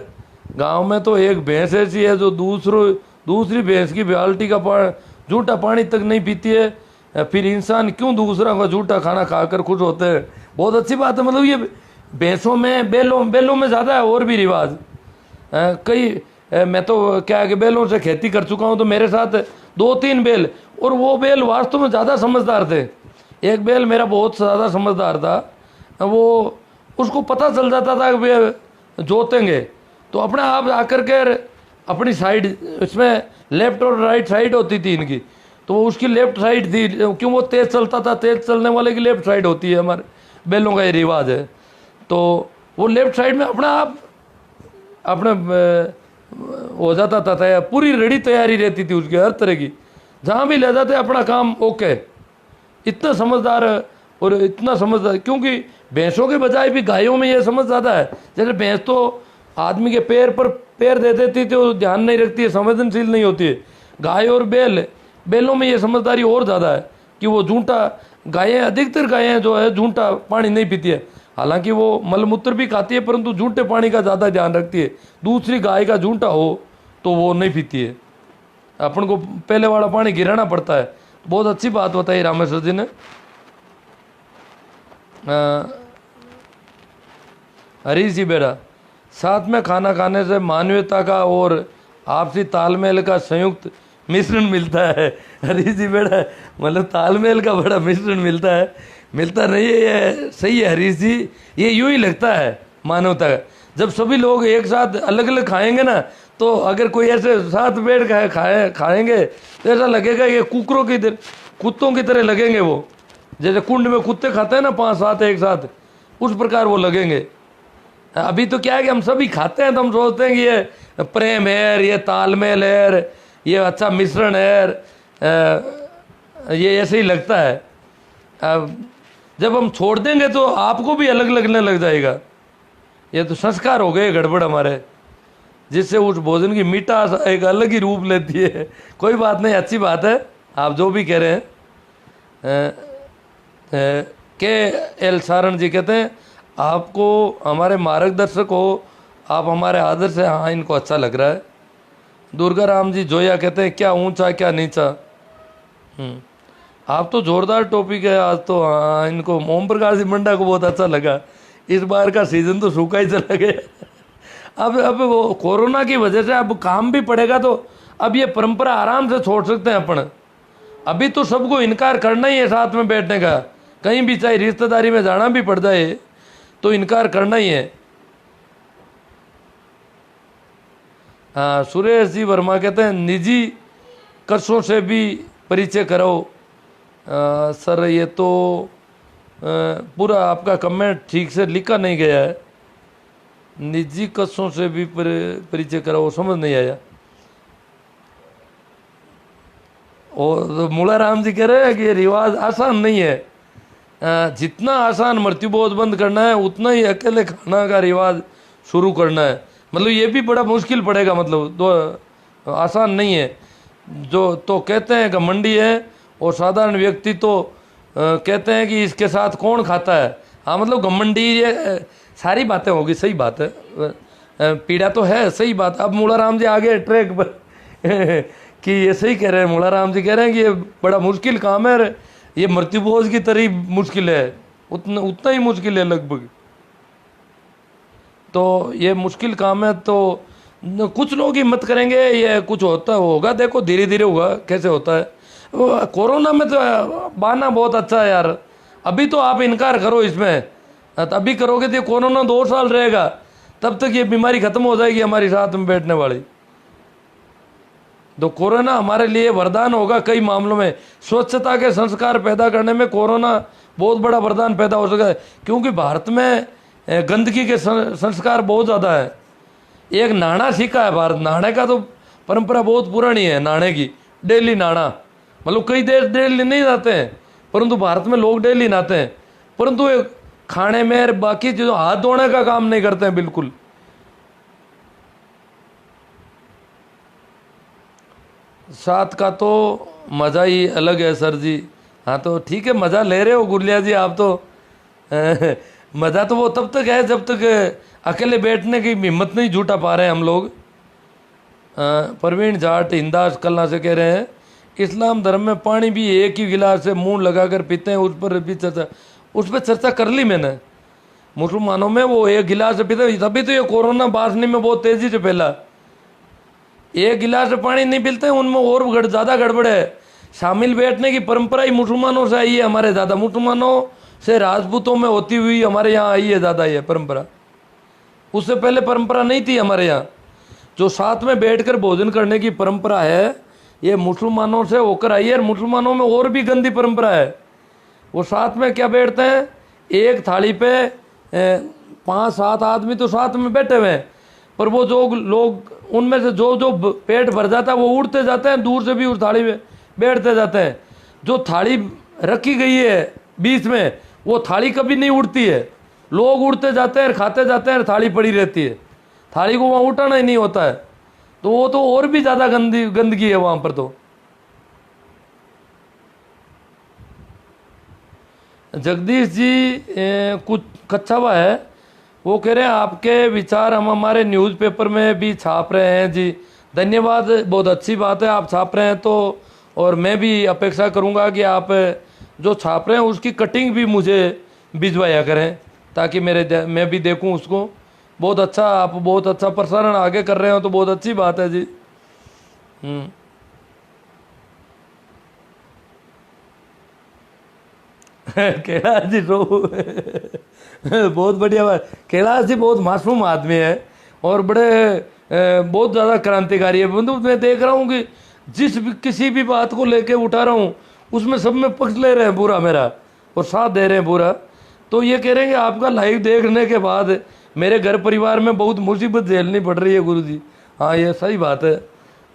गांव में तो एक भैंस ऐसी है जो दूसरी भैंस की बाल्टी का झूठा पानी तक नहीं पीती है, फिर इंसान क्यों दूसरा का झूठा खाना खाकर खुश होते हैं। बहुत अच्छी बात है। मतलब ये भैंसों में, बैलों में ज़्यादा है और भी रिवाज। मैं तो क्या है कि बैलों से खेती कर चुका हूँ, तो मेरे साथ 2-3 बैल, और वो बैल वास्तव में ज़्यादा समझदार थे। एक बैल मेरा बहुत ज़्यादा समझदार था, वो उसको पता चल जाता था कि वे जोतेंगे, तो अपने आप आकर के अपनी साइड, इसमें लेफ्ट और राइट साइड होती थी इनकी, तो वो उसकी लेफ्ट साइड थी, क्यों वो तेज़ चलता था, तेज़ चलने वाले की लेफ्ट साइड होती है, हमारे बैलों का ये रिवाज है। तो वो लेफ्ट साइड में अपना आप अपने हो जाता था, पूरी रेडी तैयारी रहती थी उसकी हर तरह की, जहाँ भी ले जाते अपना काम ओके। इतना समझदार है, और इतना समझदार, क्योंकि भैंसों के बजाय भी गायों में ये समझ ज़्यादा है। जैसे भैंस तो आदमी के पैर पर पैर दे देती तो ध्यान नहीं रखती है, संवेदनशील नहीं होती है। गाय और बैलों में ये समझदारी और ज़्यादा है कि वो झूठा, गायें अधिकतर गायें जो है झूठा पानी नहीं पीती है, हालांकि वो मलमूत्र भी खाती है परंतु झूठे पानी का ज़्यादा ध्यान रखती है। दूसरी गाय का झूठा हो तो वो नहीं पीती है, अपन को पहले वाला पानी गिराना पड़ता है। बहुत अच्छी बात बताई रामेश्वर जी ने। हरीश जी बेटा, साथ में खाना खाने से मानवीयता का और आपसी तालमेल का संयुक्त मिश्रण मिलता है। हरीश जी बेटा, मतलब तालमेल का बड़ा मिश्रण मिलता है, मिलता नहीं है ये सही है हरीश जी। ये यूं ही लगता है मानवता का, जब सभी लोग एक साथ अलग अलग खाएंगे ना, तो अगर कोई ऐसे साथ बैठ खाएंगे तो ऐसा लगेगा ये कुत्तों की तरह लगेंगे वो, जैसे कुंड में कुत्ते खाते हैं ना 5-7 एक साथ, उस प्रकार वो लगेंगे। अभी तो क्या है कि हम सभी खाते हैं तो हम सोचते हैं कि ये प्रेम है, ये तालमेल है, ये अच्छा मिश्रण है, ये ऐसे ही लगता है। अब जब हम छोड़ देंगे तो आपको भी अलग लगने लग जाएगा। ये तो संस्कार हो गए गड़बड़ हमारे, जिससे उस भोजन की मिठास एक अलग ही रूप लेती है। कोई बात नहीं, अच्छी बात है आप जो भी कह रहे हैं। के एल सारण जी कहते हैं आपको हमारे मार्गदर्शक हो, आप हमारे आदर से, हाँ इनको अच्छा लग रहा है। दुर्गा राम जी जोया कहते हैं क्या ऊंचा क्या नीचा। आप तो जोरदार टॉपिक है आज तो। हाँ, इनको ओम प्रकाश जी मंडा को बहुत अच्छा लगा। इस बार का सीजन तो सूखा ही चला गया। अब वो कोरोना की वजह से अब काम भी पड़ेगा, तो अब ये परंपरा आराम से छोड़ सकते हैं अपन। अभी तो सबको इनकार करना ही है साथ में बैठने का, कहीं भी चाहे रिश्तेदारी में जाना भी पड़ जाए तो इनकार करना ही है। हाँ, सुरेश जी वर्मा कहते हैं निजी कक्षों से भी परिचय कराओ। सर ये तो पूरा आपका कमेंट ठीक से लिखा नहीं गया है। निजी कक्षों से भी परिचय कराओ, समझ नहीं आया। और तो मूलाराम जी कह रहे हैं कि ये रिवाज आसान नहीं है। जितना आसान मृत्युबोध बंद करना है उतना ही अकेले खाना का रिवाज शुरू करना है। मतलब ये भी बड़ा मुश्किल पड़ेगा, मतलब तो आसान नहीं है। जो तो कहते हैं घमंडी है और साधारण व्यक्ति तो कहते हैं कि इसके साथ कौन खाता है। हाँ, मतलब घमंडी ये सारी बातें होगी, सही बात है, पीड़ा तो है, सही बात। अब मूलाराम जी आगे ट्रैक पर कि ये सही कह रहे हैं। मूलाराम जी कह रहे हैं कि ये बड़ा मुश्किल काम है, ये मृत्युभोज की तरह मुश्किल है, उतना ही मुश्किल है लगभग। तो ये मुश्किल काम है, तो कुछ लोग हिम्मत करेंगे, ये कुछ होता होगा, देखो धीरे धीरे होगा कैसे होता है। कोरोना में तो बहाना बहुत अच्छा है यार। अभी तो आप इनकार करो इसमें, अभी करोगे तो कोरोना 2 साल रहेगा, तब तक ये बीमारी खत्म हो जाएगी हमारी साथ में बैठने वाली। तो कोरोना हमारे लिए वरदान होगा कई मामलों में। स्वच्छता के संस्कार पैदा करने में कोरोना बहुत बड़ा वरदान पैदा हो सकता है, क्योंकि भारत में गंदगी के संस्कार बहुत ज़्यादा है। एक नहाना सीखा है भारत, नहाने का तो परंपरा बहुत पुरानी है, नहाने की, डेली नहाना। मतलब कई देश डेली नहीं नहाते हैं, परंतु भारत में लोग डेली नहाते हैं, परंतु खाने में बाकी चीज़ों हाथ धोने का काम नहीं करते हैं बिल्कुल। साथ का तो मज़ा ही अलग है सर जी। हाँ तो ठीक है, मज़ा ले रहे हो गुरलिया जी आप तो। मज़ा तो वो तब तक है जब तक अकेले बैठने की हिम्मत नहीं जुटा पा रहे हैं हम लोग। प्रवीण जाट इंदास कलना से कह रहे हैं इस्लाम धर्म में पानी भी एक ही गिलास से मुंह लगाकर पीते हैं, उस पर चर्चा कर ली मैंने। मुसलमानों में वो एक गिलास से पीते, तभी तो ये कोरोना बासनी में बहुत तेज़ी से फैला। एक गिलास से पानी नहीं पीते हैं, उनमें और ज़्यादा गड़बड़ है। शामिल बैठने की परंपरा ही मुसलमानों से आई है हमारे ज़्यादा, मुसलमानों से राजपूतों में होती हुई हमारे यहाँ आई है ज़्यादा ये परंपरा। उससे पहले परंपरा नहीं थी हमारे यहाँ। जो साथ में बैठकर भोजन करने की परंपरा है ये मुसलमानों से होकर आई है। और मुसलमानों में और भी गंदी परंपरा है, वो साथ में क्या बैठते हैं, एक थाली पे 5-7 आदमी तो साथ में बैठे हुए हैं, पर वो जो लोग उनमें से जो पेट भर जाता है वो उड़ते जाते हैं, दूर से भी उस थाली में बैठते जाते हैं। जो थाली रखी गई है बीच में वो थाली कभी नहीं उड़ती है, लोग उड़ते जाते हैं, खाते जाते हैं, थाली पड़ी रहती है। थाली को वहाँ उठाना ही नहीं होता है, तो वो तो और भी ज़्यादा गंदगी है वहाँ पर। तो जगदीश जी कुछ कच्छावा है, वो कह रहे हैं आपके विचार हम हमारे न्यूज़पेपर में भी छाप रहे हैं जी। धन्यवाद, बहुत अच्छी बात है आप छाप रहे हैं तो, और मैं भी अपेक्षा करूंगा कि आप जो छाप रहे हैं उसकी कटिंग भी मुझे भिजवाया करें, ताकि मैं भी देखूं उसको। बहुत अच्छा, आप बहुत अच्छा प्रसारण आगे कर रहे हो तो बहुत अच्छी बात है जी। कैलाश जी रो बहुत बढ़िया बात। कैलाश जी बहुत मासूम आदमी है और बहुत ज़्यादा क्रांतिकारी है। बंधु मैं देख रहा हूँ कि किसी भी बात को लेके उठा रहा हूँ उसमें सब में पक्ष ले रहे हैं पूरा मेरा और साथ दे रहे हैं पूरा। तो ये कह रहे हैं कि आपका लाइव देखने के बाद मेरे घर परिवार में बहुत मुसीबत झेलनी पड़ रही है गुरु जी। हाँ ये सही बात है।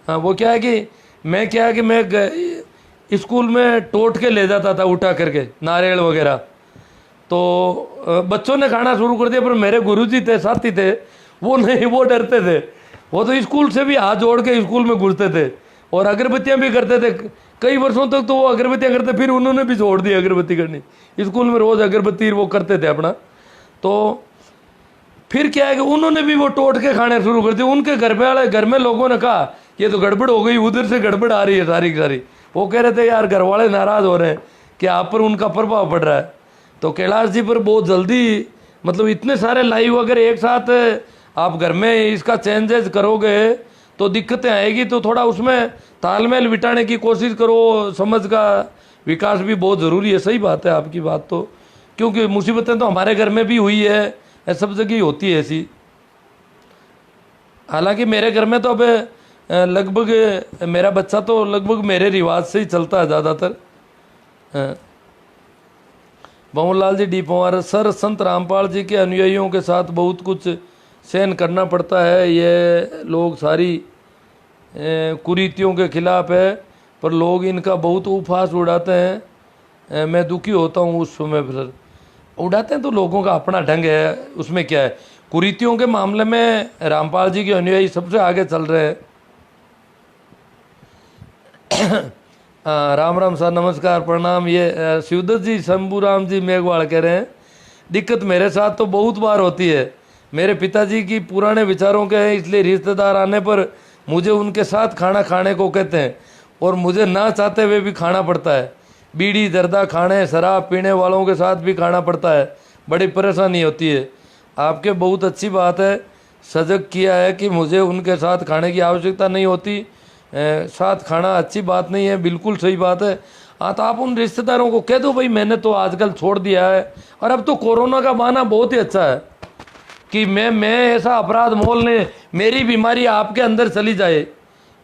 हाँ वो क्या है कि मैं स्कूल में टोट के ले जाता था उठा करके नारियल वगैरह, तो बच्चों ने खाना शुरू कर दिया, पर मेरे गुरुजी थे, साथी थे, वो नहीं, वो डरते थे। वो तो स्कूल से भी हाथ जोड़ के स्कूल में घुसते थे और अगरबत्तियां भी करते थे कई वर्षों तक। तो वो अगरबत्तियां करते, फिर उन्होंने भी छोड़ दी अगरबत्ती करनी। स्कूल में रोज अगरबत्ती वो करते थे अपना। तो फिर क्या है कि उन्होंने भी वो टोट के खाने शुरू कर दिए। उनके घर में लोगों ने कहा ये तो गड़बड़ हो गई, उधर से गड़बड़ आ रही है सारी की सारी। वो कह रहे थे यार घर वाले नाराज हो रहे हैं कि आप पर उनका प्रभाव पड़ रहा है। तो कैलाश जी पर बहुत जल्दी, मतलब इतने सारे लाइव अगर एक साथ आप घर में इसका चेंजेस करोगे तो दिक्कतें आएगी। तो थोड़ा उसमें तालमेल बिठाने की कोशिश करो, समझ का विकास भी बहुत ज़रूरी है। सही बात है आपकी बात तो, क्योंकि मुसीबतें तो हमारे घर में भी हुई है, सब जगह ही होती है ऐसी। हालांकि मेरे घर में तो अब लगभग मेरा बच्चा तो लगभग मेरे रिवाज से ही चलता है ज़्यादातर। Bhanwarlal G D Pawar, sir संत रामपाल जी के अनुयायियों के साथ बहुत कुछ सहन करना पड़ता है। ये लोग सारी कुरीतियों के खिलाफ है, पर लोग इनका बहुत उपहास उड़ाते हैं। मैं दुखी होता हूँ उस समय पर। उड़ाते हैं तो लोगों का अपना ढंग है, उसमें क्या है। कुरीतियों के मामले में रामपाल जी के अनुयायी सबसे आगे चल रहे हैं। राम राम सर, नमस्कार, प्रणाम। ये शिवदत्त जी, शंभू राम जी मेघवाल कह रहे हैं, दिक्कत मेरे साथ तो बहुत बार होती है। मेरे पिताजी की पुराने विचारों के हैं, इसलिए रिश्तेदार आने पर मुझे उनके साथ खाना खाने को कहते हैं और मुझे ना चाहते हुए भी खाना पड़ता है। बीड़ी जर्दा खाने, शराब पीने वालों के साथ भी खाना पड़ता है, बड़ी परेशानी होती है। आपके बहुत अच्छी बात है, सजग किया है कि मुझे उनके साथ खाने की आवश्यकता नहीं होती। साथ खाना अच्छी बात नहीं है, बिल्कुल सही बात है। हाँ तो आप उन रिश्तेदारों को कह दो भाई मैंने तो आजकल छोड़ दिया है। और अब तो कोरोना का बहाना बहुत ही अच्छा है कि मैं ऐसा अपराध मोल ने, मेरी बीमारी आपके अंदर चली जाए,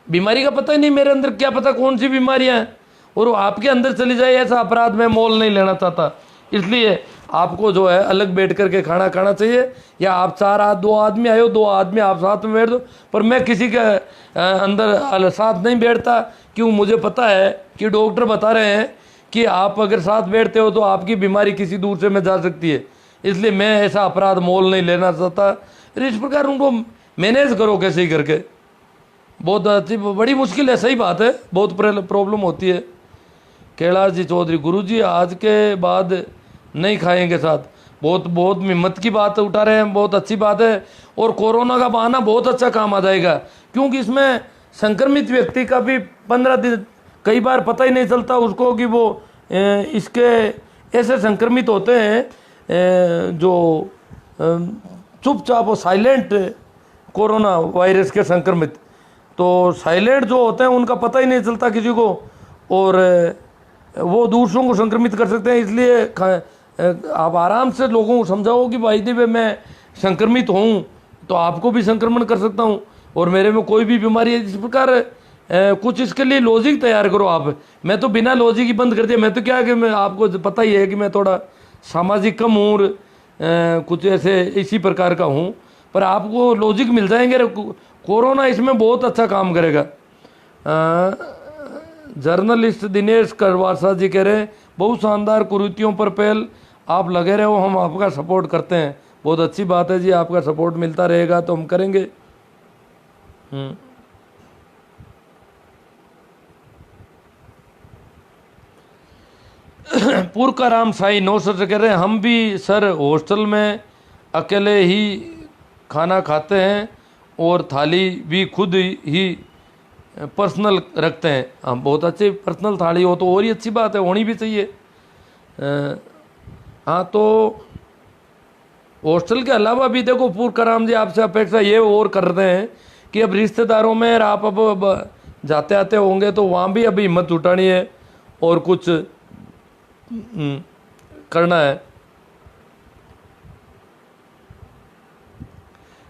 बीमारी का पता ही नहीं मेरे अंदर, क्या पता कौन सी बीमारियां हैं, और वो आपके अंदर चली जाए, ऐसा अपराध मैं मोल नहीं लेना चाहता। इसलिए आपको जो है अलग बैठ करके खाना खाना चाहिए, या आप दो आदमी आए हो, दो आदमी आप साथ में बैठ दो, पर मैं किसी के अंदर साथ नहीं बैठता। क्यों, मुझे पता है कि डॉक्टर बता रहे हैं कि आप अगर साथ बैठते हो तो आपकी बीमारी किसी दूसरे में जा सकती है। इसलिए मैं ऐसा अपराध मोल नहीं लेना चाहता। इस प्रकार उनको मैनेज करो कैसे ही करके, बहुत अच्छी, बड़ी मुश्किल है, सही बात है, बहुत प्रॉब्लम होती है। कैलाश जी चौधरी, गुरुजी आज के बाद नहीं खाएंगे साथ, बहुत हिम्मत की बात उठा रहे हैं, बहुत अच्छी बात है। और कोरोना का बहाना बहुत अच्छा काम आ जाएगा, क्योंकि इसमें संक्रमित व्यक्ति का भी 15 दिन कई बार पता ही नहीं चलता उसको कि वो इसके ऐसे संक्रमित होते हैं जो चुपचाप, वो साइलेंट कोरोना वायरस के संक्रमित, तो साइलेंट जो होते हैं उनका पता ही नहीं चलता किसी को, और वो दूसरों को संक्रमित कर सकते हैं। इसलिए आप आराम से लोगों को समझाओ कि भाई देवे मैं संक्रमित हूँ तो आपको भी संक्रमण कर सकता हूँ और मेरे में कोई भी बीमारी है। इस प्रकार कुछ इसके लिए लॉजिक तैयार करो आप। मैं तो बिना लॉजिक ही बंद कर दिया। मैं तो क्या कि मैं, आपको पता ही है कि मैं थोड़ा सामाजिक कम हूँ और कुछ ऐसे इसी प्रकार का हूँ, पर आपको लॉजिक मिल जाएंगे। कोरोना इसमें बहुत अच्छा काम करेगा। जर्नलिस्ट दिनेश करवासा जी कह रहे हैं बहुत शानदार कुरीतियों पर पहल आप लगे रहे हो, हम आपका सपोर्ट करते हैं। बहुत अच्छी बात है जी, आपका सपोर्ट मिलता रहेगा तो हम करेंगे। पूर्व राम साई 900 से कह रहे हैं, हम भी सर हॉस्टल में अकेले ही खाना खाते हैं और थाली भी खुद ही पर्सनल रखते हैं। हम बहुत अच्छी पर्सनल थाली हो तो और ही अच्छी बात है, होनी भी चाहिए। हाँ, तो हॉस्टल के अलावा भी देखो पूर्व राम जी आपसे अपेक्षा ये और कर रहे हैं कि अब रिश्तेदारों में आप अब जाते आते होंगे तो वहाँ भी अभी हिम्मत जुटानी है और कुछ करना है।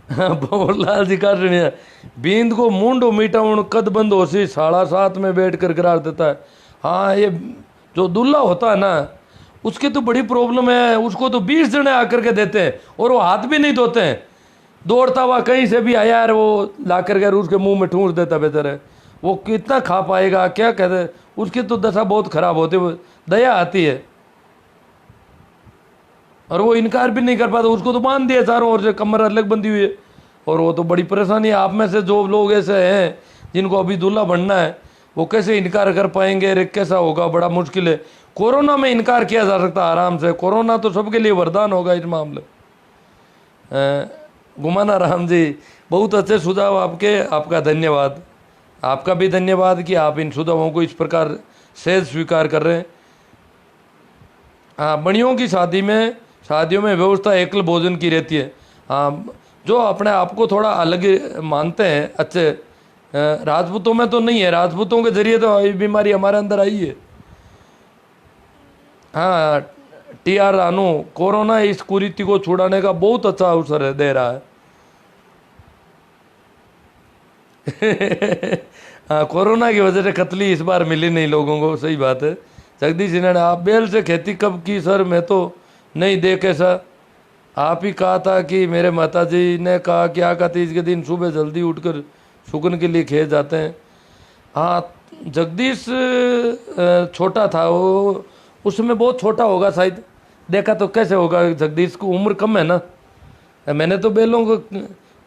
भंवरलाल जी का ऋण है, बींद को मुंडो मीठा कद बंद हो सी 7:30 में बैठ कर करार देता है। हाँ, ये जो दूल्हा होता है ना उसके तो बड़ी प्रॉब्लम है, उसको तो 20 जने आकर के देते हैं और वो हाथ भी नहीं धोते हैं। दौड़ता हुआ कहीं से भी आया यार, वो ला कर के उसके मुंह में ठूंस देता बेचारे, वो कितना खा पाएगा, क्या कहते, उसकी तो दशा बहुत खराब होती है, दया आती है। और वो इनकार भी नहीं कर पाता, उसको तो बांध दिया चारों ओर से, कमर अलग बंधी हुई है, और वो तो बड़ी परेशानी है। आप में से जो लोग ऐसे हैं जिनको अभी दूल्हा बनना है वो कैसे इनकार कर पाएंगे, रे कैसा होगा, बड़ा मुश्किल है। कोरोना में इनकार किया जा सकता है आराम से, कोरोना तो सबके लिए वरदान होगा इस मामले। गुमाना राम जी, बहुत अच्छे सुझाव आपके, आपका धन्यवाद। आपका भी धन्यवाद कि आप इन सुझावों को इस प्रकार सहज स्वीकार कर रहे हैं। हाँ, बड़ियों की शादियों में व्यवस्था एकल भोजन की रहती है। हाँ, जो अपने आप को थोड़ा अलग मानते हैं अच्छे, राजपूतों में तो नहीं है, राजपूतों के जरिए तो ये बीमारी हमारे अंदर आई है। हाँ, TR रानू, कोरोना इस कुरीति को छुड़ाने का बहुत अच्छा अवसर दे रहा है। हाँ, कोरोना की वजह से कतली इस बार मिली नहीं लोगों को, सही बात है। जगदीश सिन्हा ने, आप बेल से खेती कब की सर, मैं तो नहीं देख ऐसा। आप ही कहा था कि मेरे माताजी ने कहा कि आका तीज के दिन सुबह जल्दी उठकर शुगन के लिए खेत जाते हैं। हाँ, जगदीश छोटा था वो, उसमें बहुत छोटा होगा शायद, देखा तो कैसे होगा, जगदीश को उम्र कम है ना। मैंने तो बैलों को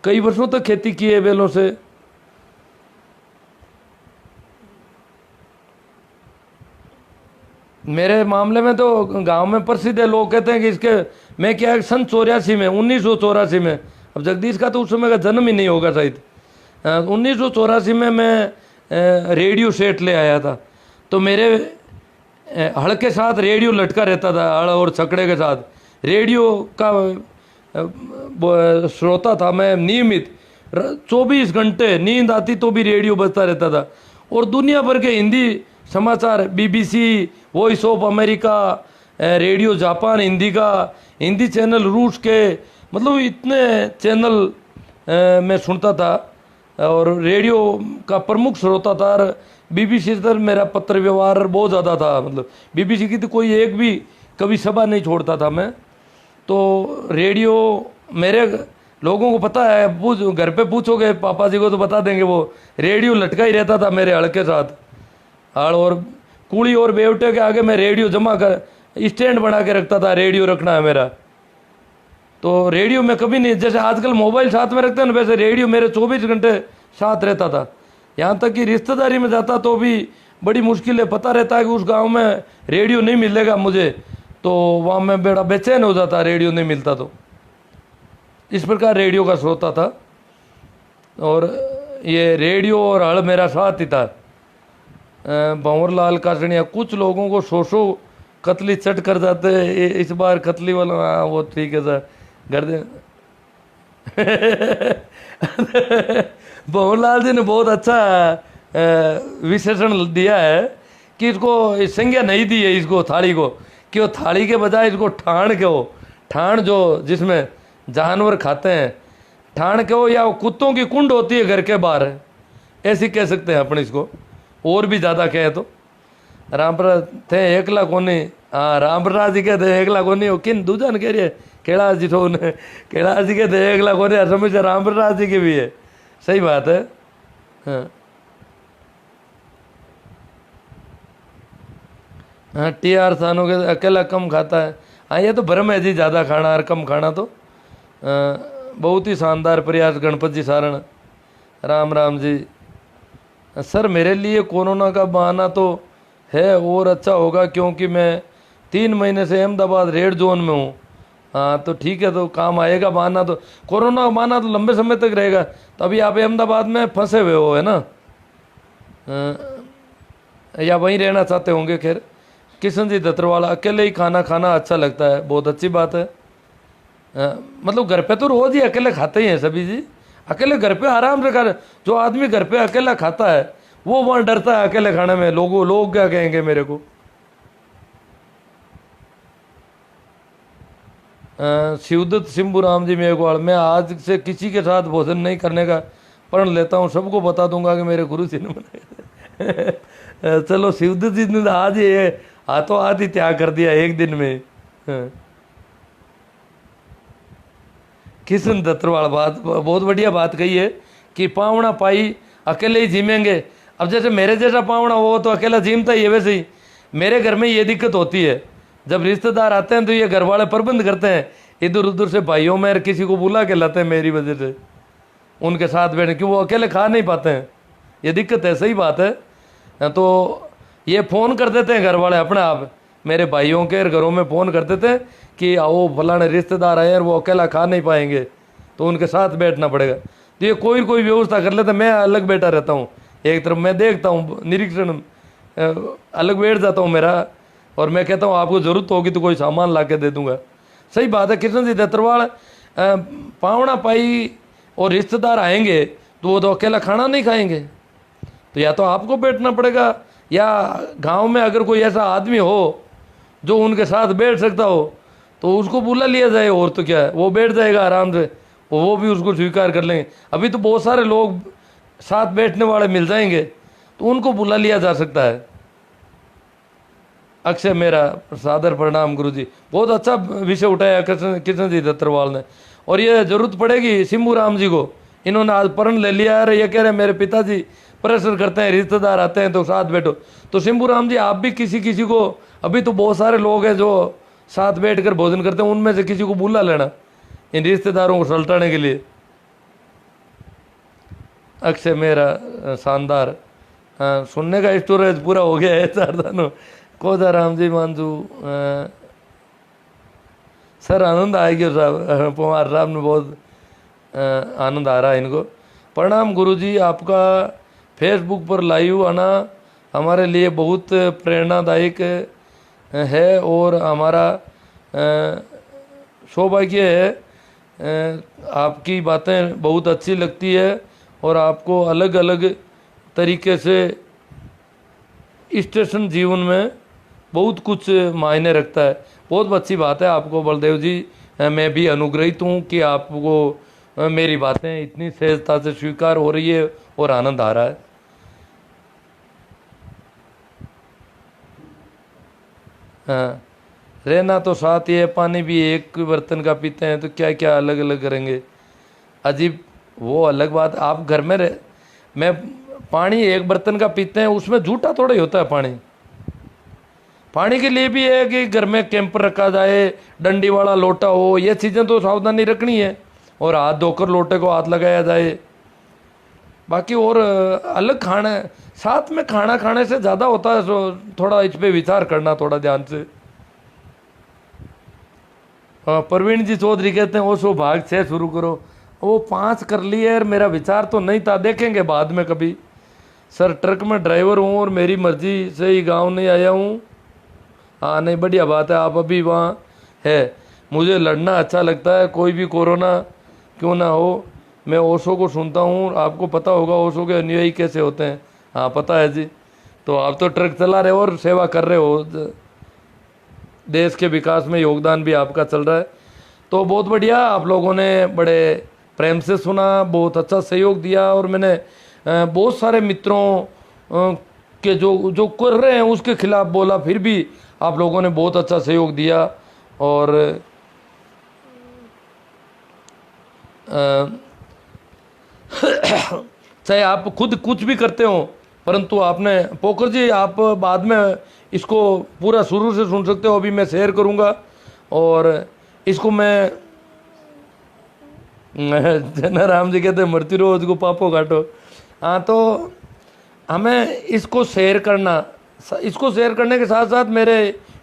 कई वर्षों तक खेती की है बैलों से। मेरे मामले में तो गांव में प्रसिद्ध है, लोग कहते हैं कि इसके, मैं क्या 84 में 1984 में, अब जगदीश का तो उस समय का जन्म ही नहीं होगा शायद, 1984 में मैं रेडियो सेट ले आया था। तो मेरे हड़ के साथ रेडियो लटका रहता था, हड़ और छकड़े के साथ रेडियो का श्रोता था मैं नियमित। 24 घंटे नींद आती तो भी रेडियो बजता रहता था, और दुनिया भर के हिंदी समाचार, BBC, voice of America, radio Japan Hindi का, हिंदी चैनल रूस के, मतलब इतने चैनल मैं सुनता था और रेडियो का प्रमुख श्रोता था। और BBC से मेरा पत्र व्यवहार बहुत ज़्यादा था, मतलब BBC की तो कोई एक भी कभी सभा नहीं छोड़ता था मैं। तो रेडियो मेरे लोगों को पता है, घर पे पूछोगे पापा जी को तो बता देंगे, वो रेडियो लटका ही रहता था मेरे हड़ के साथ। हड़ और कूड़ी और बेवटे के आगे मैं रेडियो जमा कर स्टैंड बना के रखता था, रेडियो रखना है मेरा। तो रेडियो में कभी नहीं, जैसे आजकल मोबाइल साथ में रखते हैं ना, वैसे रेडियो मेरे 24 घंटे साथ रहता था। यहाँ तक कि रिश्तेदारी में जाता तो भी बड़ी मुश्किल है, पता रहता है कि उस गांव में रेडियो नहीं मिलेगा मुझे, तो वहाँ मैं बड़ा बेचैन हो जाता, रेडियो नहीं मिलता तो। इस प्रकार रेडियो का श्रोता था, और ये रेडियो और हड़ मेरा साथ ही था। भंवरलाल कासनिया, कुछ लोगों को 100 कतली चट कर जाते हैं, इस बार कतली वाला, हाँ वो ठीक है सर, कर दे। भंवरलाल जी ने बहुत अच्छा विशेषण दिया है कि इसको संज्ञा नहीं दी है इसको थाली को, कि वो थाली के बजाय इसको ठाण के हो, ठाण जो जिसमें जानवर खाते हैं, ठाण के हो, या वो कुत्तों की कुंड होती है घर के बाहर, ऐसी कह सकते हैं अपन इसको, और भी ज़्यादा कहे तो। रामपुरा थे एकला कोनी, हाँ रामपुरा जी कहते एकला कोनी, वो किन दूजा ने कह रही है कैलाश जी, तो उन्हें कैलाश जी कहते एकला कोनी, समझ रामपुरा जी की भी है, सही बात है। हाँ TR सानों के अकेला कम खाता है, हाँ ये तो भ्रम है जी, ज़्यादा खाना और कम खाना तो बहुत ही शानदार प्रयास गणपत जी सारण। राम राम जी। सर मेरे लिए कोरोना का बहाना तो है और अच्छा होगा, क्योंकि मैं 3 महीने से अहमदाबाद रेड जोन में हूँ। हाँ तो ठीक है, तो काम आएगा बहाना। तो कोरोना का बहाना तो लंबे समय तक रहेगा। तो अभी आप अहमदाबाद में फंसे हुए हो, है ना, या वहीं रहना चाहते होंगे। खैर किशन जी दत्तरवाला, अकेले ही खाना खाना अच्छा लगता है, बहुत अच्छी बात है। मतलब घर पे तो रोज ही अकेले खाते ही हैं सभी जी। अकेले घर पे आराम से खा। जो आदमी घर पे अकेला खाता है वो वहाँ डरता है अकेले खाने में, लोग क्या कहेंगे मेरे को। शिवदत्त सिंबूराम जी मेघवाल, मैं आज से किसी के साथ भोजन नहीं करने का प्रण लेता हूँ, सबको बता दूंगा कि मेरे गुरु जी ने बनाया। चलो शिवदत्त जी ने आज ये हाथों हाथ ही त्याग कर दिया एक दिन में। किशन दत्तरवाल, बात बहुत बढ़िया बात कही है कि पावना पाई अकेले ही जिमेंगे। अब जैसे मेरे जैसा पावना हो तो अकेला जिमता ही है, वैसे ही मेरे घर में ये दिक्कत होती है। जब रिश्तेदार आते हैं तो ये घर वाले प्रबंध करते हैं, इधर उधर से भाइयों में किसी को बुला के लाते हैं मेरी वजह से, उनके साथ बैठे, क्यों वो अकेले खा नहीं पाते हैं। ये दिक्कत है, सही बात है। तो ये फ़ोन कर देते हैं घर वाले अपने आप, मेरे भाइयों के घरों में फ़ोन कर देते हैं कि आओ फलाने रिश्तेदार आए हैं, वो अकेला खा नहीं पाएंगे तो उनके साथ बैठना पड़ेगा। तो ये कोई व्यवस्था कर लेते, मैं अलग बैठा रहता हूँ एक तरफ, मैं देखता हूँ, निरीक्षण अलग बैठ जाता हूँ मेरा, और मैं कहता हूँ आपको ज़रूरत होगी तो कोई सामान ला के दे दूँगा। सही बात है किशन जी दत्तरवाल। पावना पाई और रिश्तेदार आएंगे तो वो तो अकेला खाना नहीं खाएंगे, तो या तो आपको बैठना पड़ेगा, या गांव में अगर कोई ऐसा आदमी हो जो उनके साथ बैठ सकता हो तो उसको बुला लिया जाए, और तो क्या है, वो बैठ जाएगा आराम से, वो भी उसको स्वीकार कर लेंगे। अभी तो बहुत सारे लोग साथ बैठने वाले मिल जाएंगे तो उनको बुला लिया जा सकता है। अक्षय मेरा सादर प्रणाम गुरु जी, बहुत अच्छा विषय उठाया किशन जी दत्तरवाल ने। और ये जरूरत पड़ेगी सिंबू राम जी को, इन्होंने आज प्रण ले लिया है, ये कह रहे हैं मेरे पिताजी प्रेशर करते हैं, रिश्तेदार आते हैं तो साथ बैठो। तो सिंबू राम जी आप भी किसी को, अभी तो बहुत सारे लोग हैं जो साथ बैठ कर भोजन करते हैं, उनमें से किसी को बुला लेना इन रिश्तेदारों को सलटाने के लिए। अक्षय मेरा शानदार, सुनने का स्टोरेज पूरा हो गया है चारदानों। कोदा राम जी मांझू, सर आनंद आएगी साहब, पवार साहब ने बहुत आनंद आ रहा है इनको। प्रणाम गुरुजी, आपका फेसबुक पर लाइव आना हमारे लिए बहुत प्रेरणादायक है और हमारा सौभाग्य है। आपकी बातें बहुत अच्छी लगती है और आपको अलग अलग तरीके से स्टेशन जीवन में बहुत कुछ मायने रखता है। बहुत अच्छी बात है आपको बलदेव जी, मैं भी अनुग्रहित हूँ कि आपको मेरी बातें इतनी सहजता से स्वीकार हो रही है और आनंद आ रहा है। हाँ, रहना तो साथ ही है, पानी भी एक बर्तन का पीते हैं तो क्या क्या अलग अलग करेंगे, अजीब वो अलग बात। आप घर में मैं पानी एक बर्तन का पीते हैं, उसमें झूठा थोड़ा ही होता है पानी। पानी के लिए भी है कि घर में कैंपर रखा जाए, डंडी वाला लोटा हो, ये चीज़ें तो सावधानी रखनी है, और हाथ धोकर लोटे को हाथ लगाया जाए। बाकी और अलग खाना, साथ में खाना खाने से ज़्यादा होता है, सो थोड़ा इस पर विचार करना थोड़ा ध्यान से। प्रवीण जी चौधरी कहते हैं वो सो भाग 6 शुरू करो, वो 5 कर लिए यार, मेरा विचार तो नहीं था, देखेंगे बाद में कभी। सर ट्रक में ड्राइवर हूँ और मेरी मर्जी से ही गांव नहीं आया हूँ। हाँ नहीं, बढ़िया बात है, आप अभी वहाँ है। मुझे लड़ना अच्छा लगता है, कोई भी कोरोना क्यों ना हो। मैं ओशो को सुनता हूँ, आपको पता होगा ओशो के अनुयायी कैसे होते हैं। हाँ पता है जी। तो आप तो ट्रक चला रहे हो और सेवा कर रहे हो, देश के विकास में योगदान भी आपका चल रहा है, तो बहुत बढ़िया। आप लोगों ने बड़े प्रेम से सुना, बहुत अच्छा सहयोग दिया, और मैंने बहुत सारे मित्रों के जो कर रहे हैं उसके खिलाफ बोला, फिर भी आप लोगों ने बहुत अच्छा सहयोग दिया। और चाहे आप खुद कुछ भी करते हो, परंतु आपने पोकर जी, आप बाद में इसको पूरा शुरू से सुन सकते हो, अभी मैं शेयर करूंगा, और इसको मैं जना राम जी कहते मरती रहो उसको पापो काटो। हाँ, तो हमें इसको शेयर करना, इसको शेयर करने के साथ साथ मेरे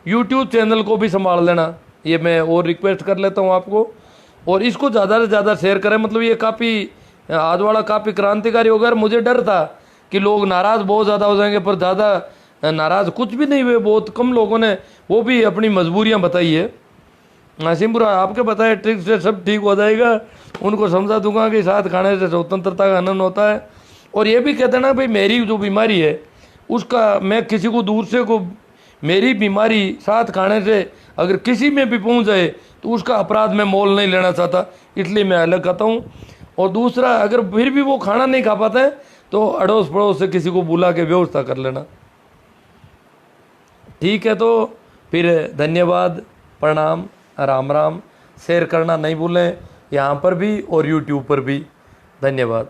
YouTube चैनल को भी संभाल लेना, ये मैं और रिक्वेस्ट कर लेता हूँ आपको। और इसको ज़्यादा से ज़्यादा शेयर करें, मतलब ये काफ़ी आज वाला काफ़ी क्रांतिकारी हो गया। मुझे डर था कि लोग नाराज़ बहुत ज़्यादा हो जाएंगे, पर ज़्यादा नाराज़ कुछ भी नहीं हुए, बहुत कम लोगों ने वो भी अपनी मजबूरियाँ बताई है। सिंपुरा आपके बताए ट्रिक से सब ठीक हो जाएगा, उनको समझा दूंगा कि साथ खाने से स्वतंत्रता का आनंद होता है। और ये भी कहते हैं ना भाई, मेरी जो बीमारी है उसका मैं किसी को दूर से को मेरी बीमारी साथ खाने से अगर किसी में भी पहुंच जाए तो उसका अपराध मैं मोल नहीं लेना चाहता, इसलिए मैं अलग खाता हूँ। और दूसरा, अगर फिर भी वो खाना नहीं खा पाता है तो अड़ोस पड़ोस से किसी को बुला के व्यवस्था कर लेना। ठीक है, तो फिर धन्यवाद, प्रणाम, राम राम। शेयर करना नहीं भूलें यहाँ पर भी और YouTube पर भी। धन्यवाद।